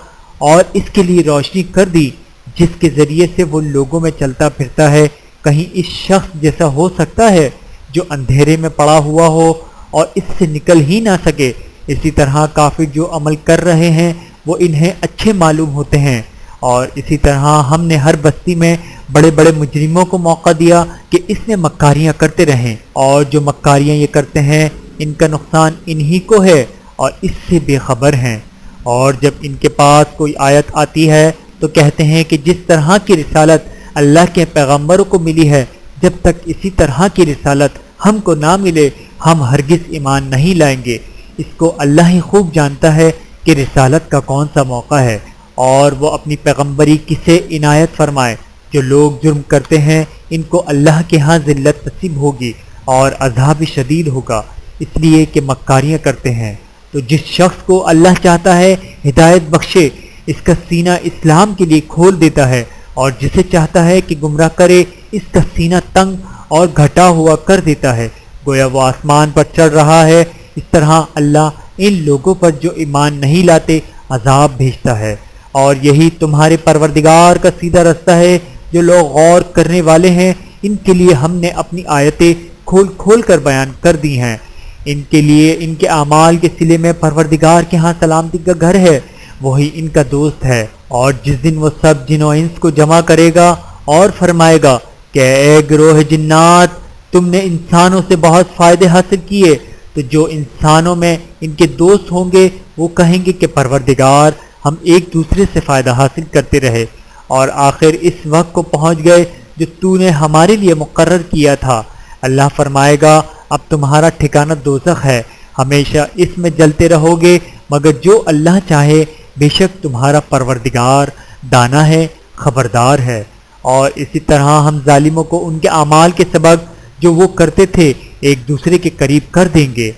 اور اس کے لیے روشنی کر دی جس کے ذریعے سے وہ لوگوں میں چلتا پھرتا ہے، کہیں اس شخص جیسا ہو سکتا ہے جو اندھیرے میں پڑا ہوا ہو اور اس سے نکل ہی نہ سکے۔ اسی طرح کافر جو عمل کر رہے ہیں وہ انہیں اچھے معلوم ہوتے ہیں۔ اور اسی طرح ہم نے ہر بستی میں بڑے بڑے مجرموں کو موقع دیا کہ اس میں مکاریاں کرتے رہیں، اور جو مکاریاں یہ کرتے ہیں ان کا نقصان انہی کو ہے اور اس سے بے خبر ہیں۔ اور جب ان کے پاس کوئی آیت آتی ہے تو کہتے ہیں کہ جس طرح کی رسالت اللہ کے پیغمبروں کو ملی ہے جب تک اسی طرح کی رسالت ہم کو نہ ملے ہم ہرگز ایمان نہیں لائیں گے۔ اس کو اللہ ہی خوب جانتا ہے کہ رسالت کا کون سا موقع ہے اور وہ اپنی پیغمبری کسے عنایت فرمائے۔ جو لوگ جرم کرتے ہیں ان کو اللہ کے ہاں ذلت نصیب ہوگی اور عذاب شدید ہوگا، اس لیے کہ مکاریاں کرتے ہیں۔ تو جس شخص کو اللہ چاہتا ہے ہدایت بخشے اس کا سینہ اسلام کے لیے کھول دیتا ہے، اور جسے چاہتا ہے کہ گمراہ کرے اس کا سینہ تنگ اور گھٹا ہوا کر دیتا ہے، گویا وہ آسمان پر چڑھ رہا ہے۔ اس طرح اللہ ان لوگوں پر جو ایمان نہیں لاتے عذاب بھیجتا ہے، اور یہی تمہارے پروردگار کا سیدھا رستہ ہے۔ جو لوگ غور کرنے والے ہیں ان کے لیے ہم نے اپنی آیتیں کھول کھول کر بیان کر دی ہیں۔ ان کے لیے ان کے اعمال کے صلے میں پروردگار کے ہاں سلامتی کا گھر ہے، وہی ان کا دوست ہے۔ اور جس دن وہ سب جن و انس کو جمع کرے گا اور فرمائے گا کہ اے گروہ جنات تم نے انسانوں سے بہت فائدے حاصل کیے، تو جو انسانوں میں ان کے دوست ہوں گے وہ کہیں گے کہ پروردگار ہم ایک دوسرے سے فائدہ حاصل کرتے رہے اور آخر اس وقت کو پہنچ گئے جو تو نے ہمارے لیے مقرر کیا تھا۔ اللہ فرمائے گا اب تمہارا ٹھکانہ دوزخ ہے، ہمیشہ اس میں جلتے رہو گے مگر جو اللہ چاہے، بے شک تمہارا پروردگار دانا ہے، خبردار ہے۔ اور اسی طرح ہم ظالموں کو ان کے اعمال کے سبب جو وہ کرتے تھے ایک دوسرے کے قریب کر دیں گے۔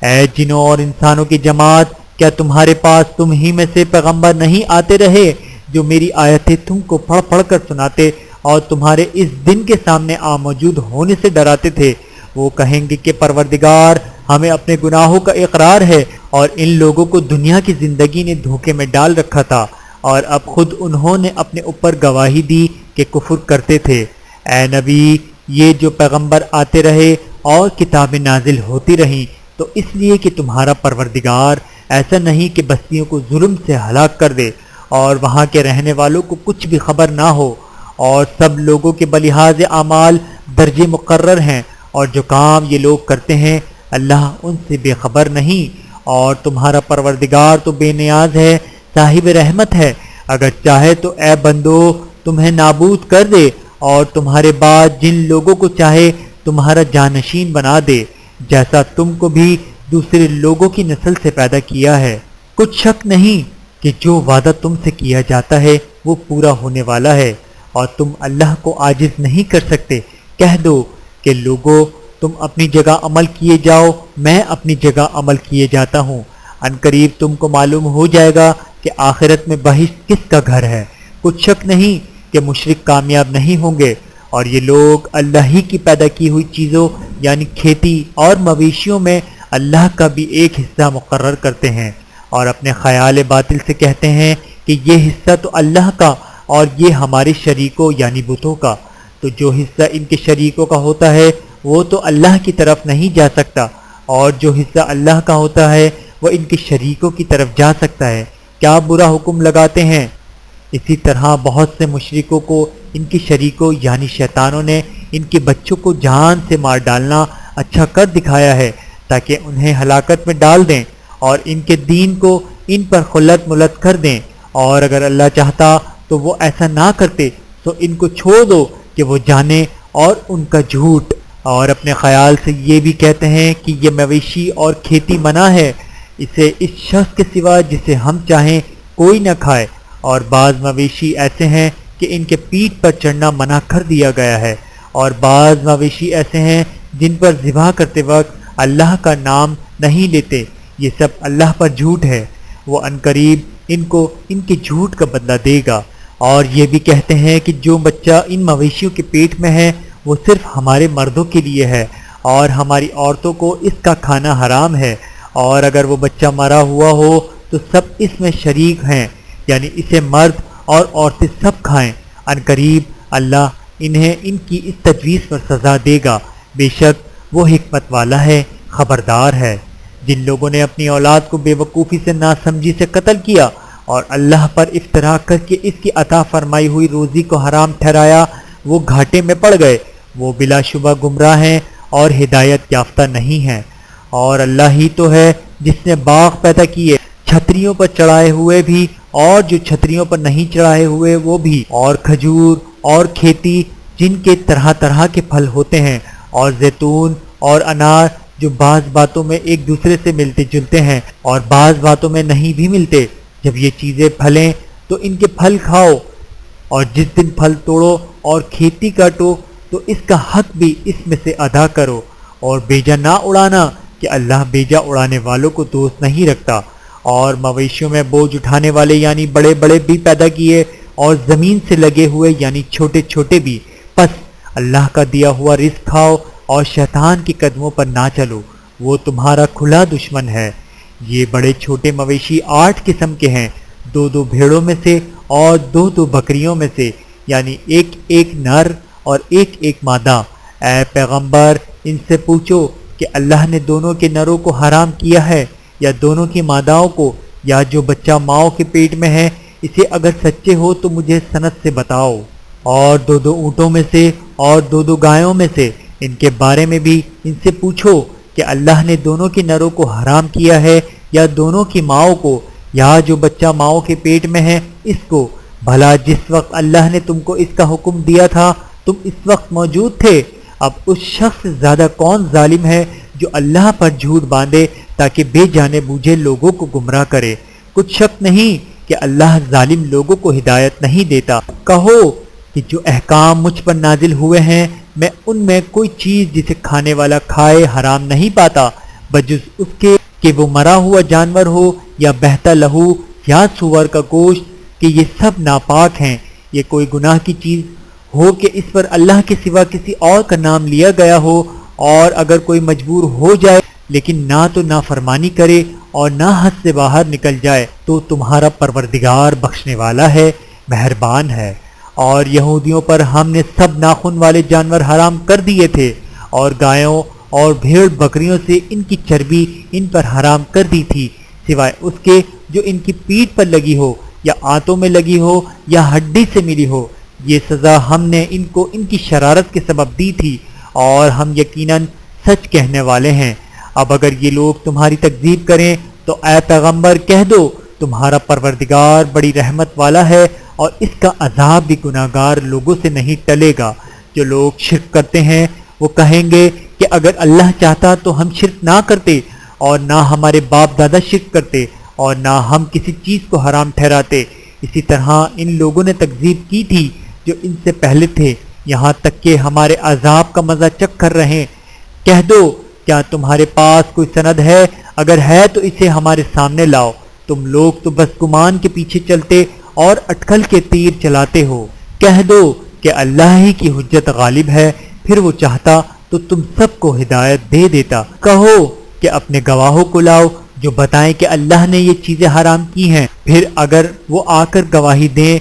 اے جنوں اور انسانوں کی جماعت، کیا تمہارے پاس تم ہی میں سے پیغمبر نہیں آتے رہے جو میری آیتیں تم کو پڑھ پڑھ کر سناتے اور تمہارے اس دن کے سامنے موجود ہونے سے ڈراتے تھے؟ وہ کہیں گے کہ پروردگار ہمیں اپنے گناہوں کا اقرار ہے، اور ان لوگوں کو دنیا کی زندگی نے دھوکے میں ڈال رکھا تھا اور اب خود انہوں نے اپنے اوپر گواہی دی کہ کفر کرتے تھے۔ اے نبی، یہ جو پیغمبر آتے رہے اور کتابیں نازل ہوتی رہیں تو اس لیے کہ تمہارا پروردگار ایسا نہیں کہ بستیوں کو ظلم سے ہلاک کر دے اور وہاں کے رہنے والوں کو کچھ بھی خبر نہ ہو، اور سب لوگوں کے بلحاظ اعمال درجے مقرر ہیں، اور جو کام یہ لوگ کرتے ہیں اللہ ان سے بے خبر نہیں۔ اور تمہارا پروردگار تو بے نیاز ہے، صاحب رحمت ہے، اگر چاہے تو اے بندو تمہیں نابود کر دے اور تمہارے بعد جن لوگوں کو چاہے تمہارا جانشین بنا دے، جیسا تم کو بھی دوسرے لوگوں کی نسل سے پیدا کیا ہے۔ کچھ شک نہیں کہ جو وعدہ تم سے کیا جاتا ہے وہ پورا ہونے والا ہے، اور تم اللہ کو عاجز نہیں کر سکتے۔ کہہ دو کہ لوگو تم اپنی جگہ عمل کیے جاؤ، میں اپنی جگہ عمل کیے جاتا ہوں، عنقریب تم کو معلوم ہو جائے گا کہ آخرت میں بہشت کس کا گھر ہے۔ کچھ شک نہیں کہ مشرک کامیاب نہیں ہوں گے، اور یہ لوگ اللہ ہی کی پیدا کی ہوئی چیزوں یعنی کھیتی اور مویشیوں میں اللہ کا بھی ایک حصہ مقرر کرتے ہیں، اور اپنے خیال باطل سے کہتے ہیں کہ یہ حصہ تو اللہ کا اور یہ ہمارے شریکوں یعنی بتوں کا۔ تو جو حصہ ان کے شریکوں کا ہوتا ہے وہ تو اللہ کی طرف نہیں جا سکتا، اور جو حصہ اللہ کا ہوتا ہے وہ ان کے شریکوں کی طرف جا سکتا ہے۔ کیا برا حکم لگاتے ہیں۔ اسی طرح بہت سے مشرکوں کو ان کے شریکوں یعنی شیطانوں نے ان کے بچوں کو جان سے مار ڈالنا اچھا کر دکھایا ہے تاکہ انہیں ہلاکت میں ڈال دیں اور ان کے دین کو ان پر خلط ملت کر دیں، اور اگر اللہ چاہتا تو وہ ایسا نہ کرتے۔ تو ان کو چھوڑ دو کہ وہ جانے اور ان کا جھوٹ، اور اپنے خیال سے یہ بھی کہتے ہیں کہ یہ مویشی اور کھیتی منع ہے، اسے اس شخص کے سوا جسے ہم چاہیں کوئی نہ کھائے، اور بعض مویشی ایسے ہیں کہ ان کے پیٹھ پر چڑھنا منع کر دیا گیا ہے، اور بعض مویشی ایسے ہیں جن پر ذبح کرتے وقت اللہ کا نام نہیں لیتے، یہ سب اللہ پر جھوٹ ہے، وہ عنقریب ان کو ان کے جھوٹ کا بدلہ دے گا۔ اور یہ بھی کہتے ہیں کہ جو بچہ ان مویشیوں کے پیٹ میں ہے وہ صرف ہمارے مردوں کے لیے ہے اور ہماری عورتوں کو اس کا کھانا حرام ہے، اور اگر وہ بچہ مرا ہوا ہو تو سب اس میں شریک ہیں، یعنی اسے مرد اور عورتیں سب کھائیں۔ عنقریب اللہ انہیں ان کی اس تجویز پر سزا دے گا، بے شک وہ حکمت والا ہے، خبردار ہے۔ جن لوگوں نے اپنی اولاد کو بے وقوفی سے ناسمجھی سے قتل کیا اور اللہ پر افترا کر کے اس کی عطا فرمائی ہوئی روزی کو حرام ٹھہرایا، وہ گھاٹے میں پڑ گئے، وہ بلا شبہ گمراہ ہیں اور ہدایت یافتہ نہیں ہیں۔ اور اللہ ہی تو ہے جس نے باغ پیدا کیے، چھتریوں پر چڑھائے ہوئے بھی اور جو چھتریوں پر نہیں چڑھائے ہوئے وہ بھی، اور کھجور اور کھیتی جن کے طرح طرح کے پھل ہوتے ہیں، اور زیتون اور انار جو بعض باتوں میں ایک دوسرے سے ملتے جلتے ہیں اور بعض باتوں میں نہیں بھی ملتے۔ جب یہ چیزیں پھلیں تو ان کے پھل کھاؤ، اور جس دن پھل توڑو اور کھیتی کاٹو تو اس کا حق بھی اس میں سے ادا کرو، اور بیجا نہ اڑانا کہ اللہ بیجا اڑانے والوں کو دوست نہیں رکھتا۔ اور مویشیوں میں بوجھ اٹھانے والے یعنی بڑے بڑے بھی پیدا کیے، اور زمین سے لگے ہوئے یعنی چھوٹے چھوٹے بھی، پس اللہ کا دیا ہوا رزق کھاؤ اور شیطان کے قدموں پر نہ چلو، وہ تمہارا کھلا دشمن ہے۔ یہ بڑے چھوٹے مویشی 8 قسم کے ہیں، 2 بھیڑوں میں سے اور 2 بکریوں میں سے، یعنی ایک نر اور ایک مادہ۔ اے پیغمبر ان سے پوچھو کہ اللہ نے دونوں کے نروں کو حرام کیا ہے یا دونوں کی ماداؤں کو، یا جو بچہ ماؤں کے پیٹ میں ہے، اسے اگر سچے ہو تو مجھے سند سے بتاؤ۔ اور 2 اونٹوں میں سے اور 2 گایوں میں سے، ان کے بارے میں بھی ان سے پوچھو کہ اللہ نے دونوں کے نروں کو حرام کیا ہے یا دونوں کی ماؤں کو، یا جو بچہ ماؤں کے پیٹ میں ہے اس کو، بھلا جس وقت اللہ نے تم کو اس کا حکم دیا تھا تم اس وقت موجود تھے؟ اب اس شخص سے زیادہ کون ظالم ہے جو اللہ پر جھوٹ باندھے تاکہ بے جانے بوجھے لوگوں کو گمراہ کرے۔ کچھ شک نہیں کہ اللہ ظالم لوگوں کو ہدایت نہیں دیتا۔ کہو کہ جو احکام مجھ پر نازل ہوئے ہیں میں ان میں کوئی چیز جسے کھانے والا کھائے حرام نہیں پاتا، بجز اس کے کہ وہ مرا ہوا جانور ہو یا بہتا لہو یا سور کا گوشت، کہ یہ سب ناپاک ہیں۔ یہ کوئی گناہ کی چیز ہو کہ اس پر اللہ کے سوا کسی اور کا نام لیا گیا ہو، اور اگر کوئی مجبور ہو جائے لیکن نہ تو نافرمانی کرے اور نہ حد سے باہر نکل جائے تو تمہارا پروردگار بخشنے والا ہے، مہربان ہے۔ اور یہودیوں پر ہم نے سب ناخن والے جانور حرام کر دیے تھے، اور گایوں اور بھیڑ بکریوں سے ان کی چربی ان پر حرام کر دی تھی، سوائے اس کے جو ان کی پیٹھ پر لگی ہو یا آنتوں میں لگی ہو یا ہڈی سے ملی ہو۔ یہ سزا ہم نے ان کو ان کی شرارت کے سبب دی تھی، اور ہم یقیناً سچ کہنے والے ہیں۔ اب اگر یہ لوگ تمہاری تکذیب کریں تو اے پیغمبر کہہ دو تمہارا پروردگار بڑی رحمت والا ہے، اور اس کا عذاب بھی گناہگار لوگوں سے نہیں ٹلے گا۔ جو لوگ شرک کرتے ہیں وہ کہیں گے کہ اگر اللہ چاہتا تو ہم شرک نہ کرتے، اور نہ ہمارے باپ دادا شرک کرتے، اور نہ ہم کسی چیز کو حرام ٹھہراتے۔ اسی طرح ان لوگوں نے تکذیب کی تھی جو ان سے پہلے تھے، یہاں تک کہ ہمارے عذاب کا مزہ چکھ کر رہیں۔ کہہ دو کیا تمہارے پاس کوئی سند ہے؟ اگر ہے تو اسے ہمارے سامنے لاؤ۔ تم لوگ تو بس گمان کے پیچھے چلتے اور اٹکل کے تیر چلاتے ہو۔ کہہ دو کہ اللہ ہی کی حجت غالب ہے، پھر وہ چاہتا تو تم سب کو ہدایت دے دیتا۔ کہو کہ اپنے گواہوں کو لاؤ جو بتائیں کہ اللہ نے یہ چیزیں حرام کی ہیں، پھر اگر وہ آ کر گواہی دیں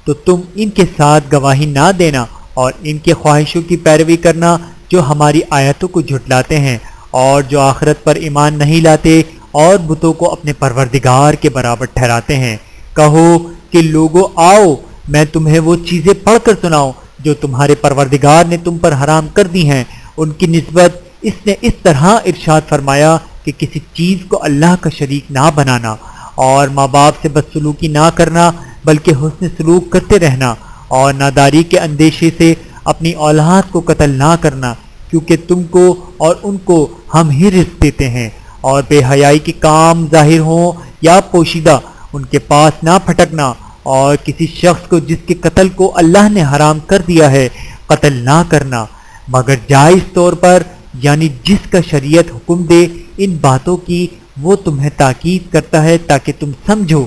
تو تم ان کے ساتھ گواہی نہ دینا اور ان کے خواہشوں کی پیروی کرنا جو ہماری آیتوں کو جھٹلاتے ہیں اور جو آخرت پر ایمان نہیں لاتے اور بتوں کو اپنے پروردگار کے برابر ٹھہراتے ہیں۔ کہو کہ لوگو آؤ، میں تمہیں وہ چیزیں پڑھ کر سناؤں جو تمہارے پروردگار نے تم پر حرام کر دی ہیں۔ ان کی نسبت اس نے اس طرح ارشاد فرمایا کہ کسی چیز کو اللہ کا شریک نہ بنانا، اور ماں باپ سے بدسلوکی نہ کرنا بلکہ حسن سلوک کرتے رہنا، اور ناداری کے اندیشے سے اپنی اولاد کو قتل نہ کرنا، کیونکہ تم کو اور ان کو ہم ہی رزق دیتے ہیں، اور بے حیائی کے کام ظاہر ہوں یا پوشیدہ ان کے پاس نہ پھٹکنا، اور کسی شخص کو جس کے قتل کو اللہ نے حرام کر دیا ہے قتل نہ کرنا مگر جائز طور پر، یعنی جس کا شریعت حکم دے ان باتوں کی وہ تمہیں تاکید کرتا ہے تاکہ تم سمجھو،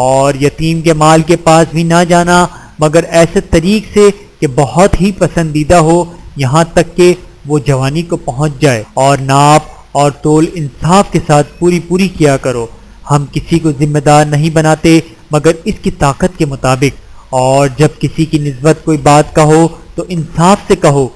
اور یتیم کے مال کے پاس بھی نہ جانا مگر ایسے طریق سے کہ بہت ہی پسندیدہ ہو یہاں تک کہ وہ جوانی کو پہنچ جائے، اور ناپ اور تول انصاف کے ساتھ پوری کیا کرو۔ ہم کسی کو ذمہ دار نہیں بناتے مگر اس کی طاقت کے مطابق، اور جب کسی کی نسبت کوئی بات کہو تو انصاف سے کہو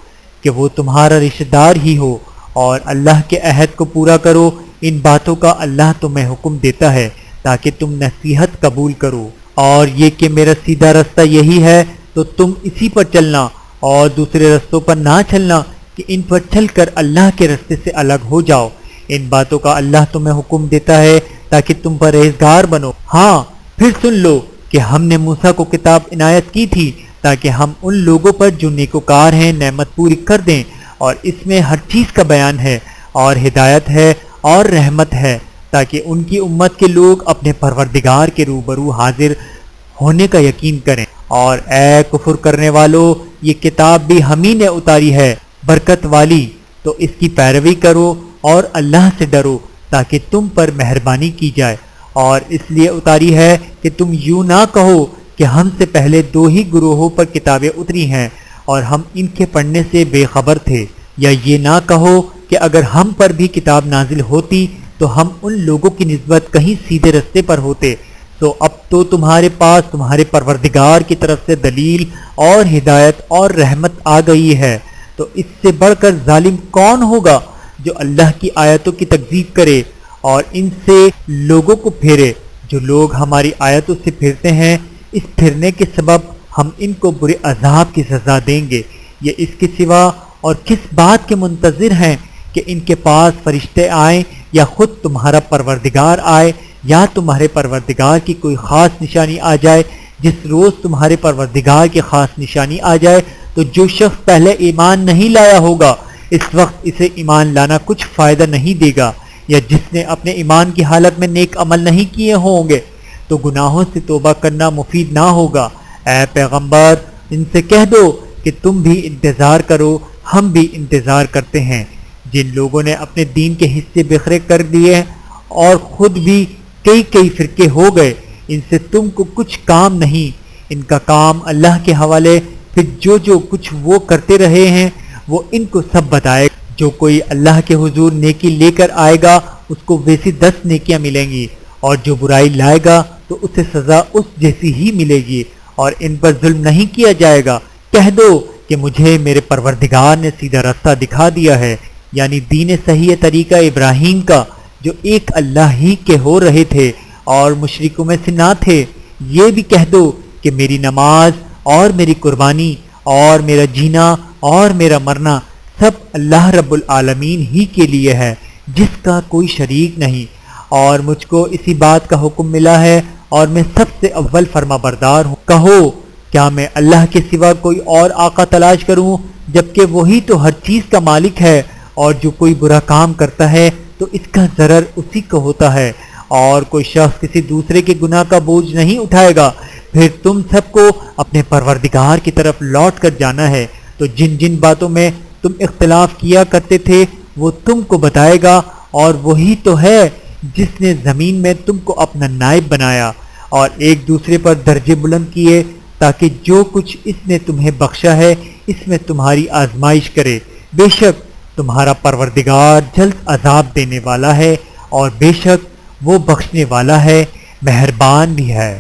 کہ وہ تمہارا رشتہ دار ہی ہو، اور اللہ کے عہد کو پورا کرو۔ ان باتوں کا اللہ تمہیں حکم دیتا ہے تاکہ تم نصیحت قبول کرو، اور یہ کہ میرا سیدھا رستہ یہی ہے تو تم اسی پر چلنا، اور دوسرے رستوں پر نہ چلنا کہ ان پر چل کر اللہ کے رستے سے الگ ہو جاؤ۔ ان باتوں کا اللہ تمہیں حکم دیتا ہے تاکہ تم پرہیزگار بنو۔ ہاں پھر سن لو کہ ہم نے موسیٰ کو کتاب عنایت کی تھی تاکہ ہم ان لوگوں پر جو نیکوکار ہیں نعمت پوری کر دیں، اور اس میں ہر چیز کا بیان ہے اور ہدایت ہے اور رحمت ہے، تاکہ ان کی امت کے لوگ اپنے پروردگار کے روبرو حاضر ہونے کا یقین کریں۔ اور اے کفر کرنے والو، یہ کتاب بھی ہم ہی نے اتاری ہے برکت والی، تو اس کی پیروی کرو اور اللہ سے ڈرو تاکہ تم پر مہربانی کی جائے، اور اس لیے اتاری ہے کہ تم یوں نہ کہو کہ ہم سے پہلے 2 ہی گروہوں پر کتابیں اتری ہیں اور ہم ان کے پڑھنے سے بے خبر تھے، یا یہ نہ کہو کہ اگر ہم پر بھی کتاب نازل ہوتی تو ہم ان لوگوں کی نسبت کہیں سیدھے رستے پر ہوتے۔ تو اب تو تمہارے پاس تمہارے پروردگار کی طرف سے دلیل اور ہدایت اور رحمت آ گئی ہے، تو اس سے بڑھ کر ظالم کون ہوگا جو اللہ کی آیتوں کی تکذیب کرے اور ان سے لوگوں کو پھیرے۔ جو لوگ ہماری آیتوں سے پھرتے ہیں، اس پھرنے کے سبب ہم ان کو برے عذاب کی سزا دیں گے۔ یہ اس کے سوا اور کس بات کے منتظر ہیں کہ ان کے پاس فرشتے آئیں یا خود تمہارا پروردگار آئے، یا تمہارے پروردگار کی کوئی خاص نشانی آ جائے؟ جس روز تمہارے پروردگار کی خاص نشانی آ جائے تو جو شخص پہلے ایمان نہیں لایا ہوگا اس وقت اسے ایمان لانا کچھ فائدہ نہیں دے گا، یا جس نے اپنے ایمان کی حالت میں نیک عمل نہیں کیے ہوں گے تو گناہوں سے توبہ کرنا مفید نہ ہوگا۔ اے پیغمبر، ان سے کہہ دو کہ تم بھی انتظار کرو، ہم بھی انتظار کرتے ہیں۔ جن لوگوں نے اپنے دین کے حصے بکھرے کر دیے اور خود بھی کئی فرقے ہو گئے، ان سے تم کو کچھ کام نہیں، ان کا کام اللہ کے حوالے، پھر جو کچھ وہ کرتے رہے ہیں وہ ان کو سب بتائے۔ جو کوئی اللہ کے حضور نیکی لے کر آئے گا اس کو ویسی 10 نیکیاں ملیں گی، اور جو برائی لائے گا تو اسے سزا اس جیسی ہی ملے گی، اور ان پر ظلم نہیں کیا جائے گا۔ کہہ دو کہ مجھے میرے پروردگار نے سیدھا راستہ دکھا دیا ہے، یعنی دین صحیح طریقہ ابراہیم کا، جو ایک اللہ ہی کے ہو رہے تھے اور مشرکوں میں سے نہ تھے۔ یہ بھی کہہ دو کہ میری نماز اور میری قربانی اور میرا جینا اور میرا مرنا سب اللہ رب العالمین ہی کے لیے ہے، جس کا کوئی شریک نہیں، اور مجھ کو اسی بات کا حکم ملا ہے اور میں سب سے اول فرما بردار ہوں۔ کہو کیا میں اللہ کے سوا کوئی اور آقا تلاش کروں جبکہ وہی تو ہر چیز کا مالک ہے، اور جو کوئی برا کام کرتا ہے تو اس کا ضرر اسی کو ہوتا ہے، اور کوئی شخص کسی دوسرے کے گناہ کا بوجھ نہیں اٹھائے گا۔ پھر تم سب کو اپنے پروردگار کی طرف لوٹ کر جانا ہے، تو جن باتوں میں تم اختلاف کیا کرتے تھے وہ تم کو بتائے گا، اور وہی تو ہے جس نے زمین میں تم کو اپنا نائب بنایا اور ایک دوسرے پر درجے بلند کیے، تاکہ جو کچھ اس نے تمہیں بخشا ہے اس میں تمہاری آزمائش کرے۔ بے شک تمہارا پروردگار جلد عذاب دینے والا ہے، اور بے شک وہ بخشنے والا ہے، مہربان بھی ہے۔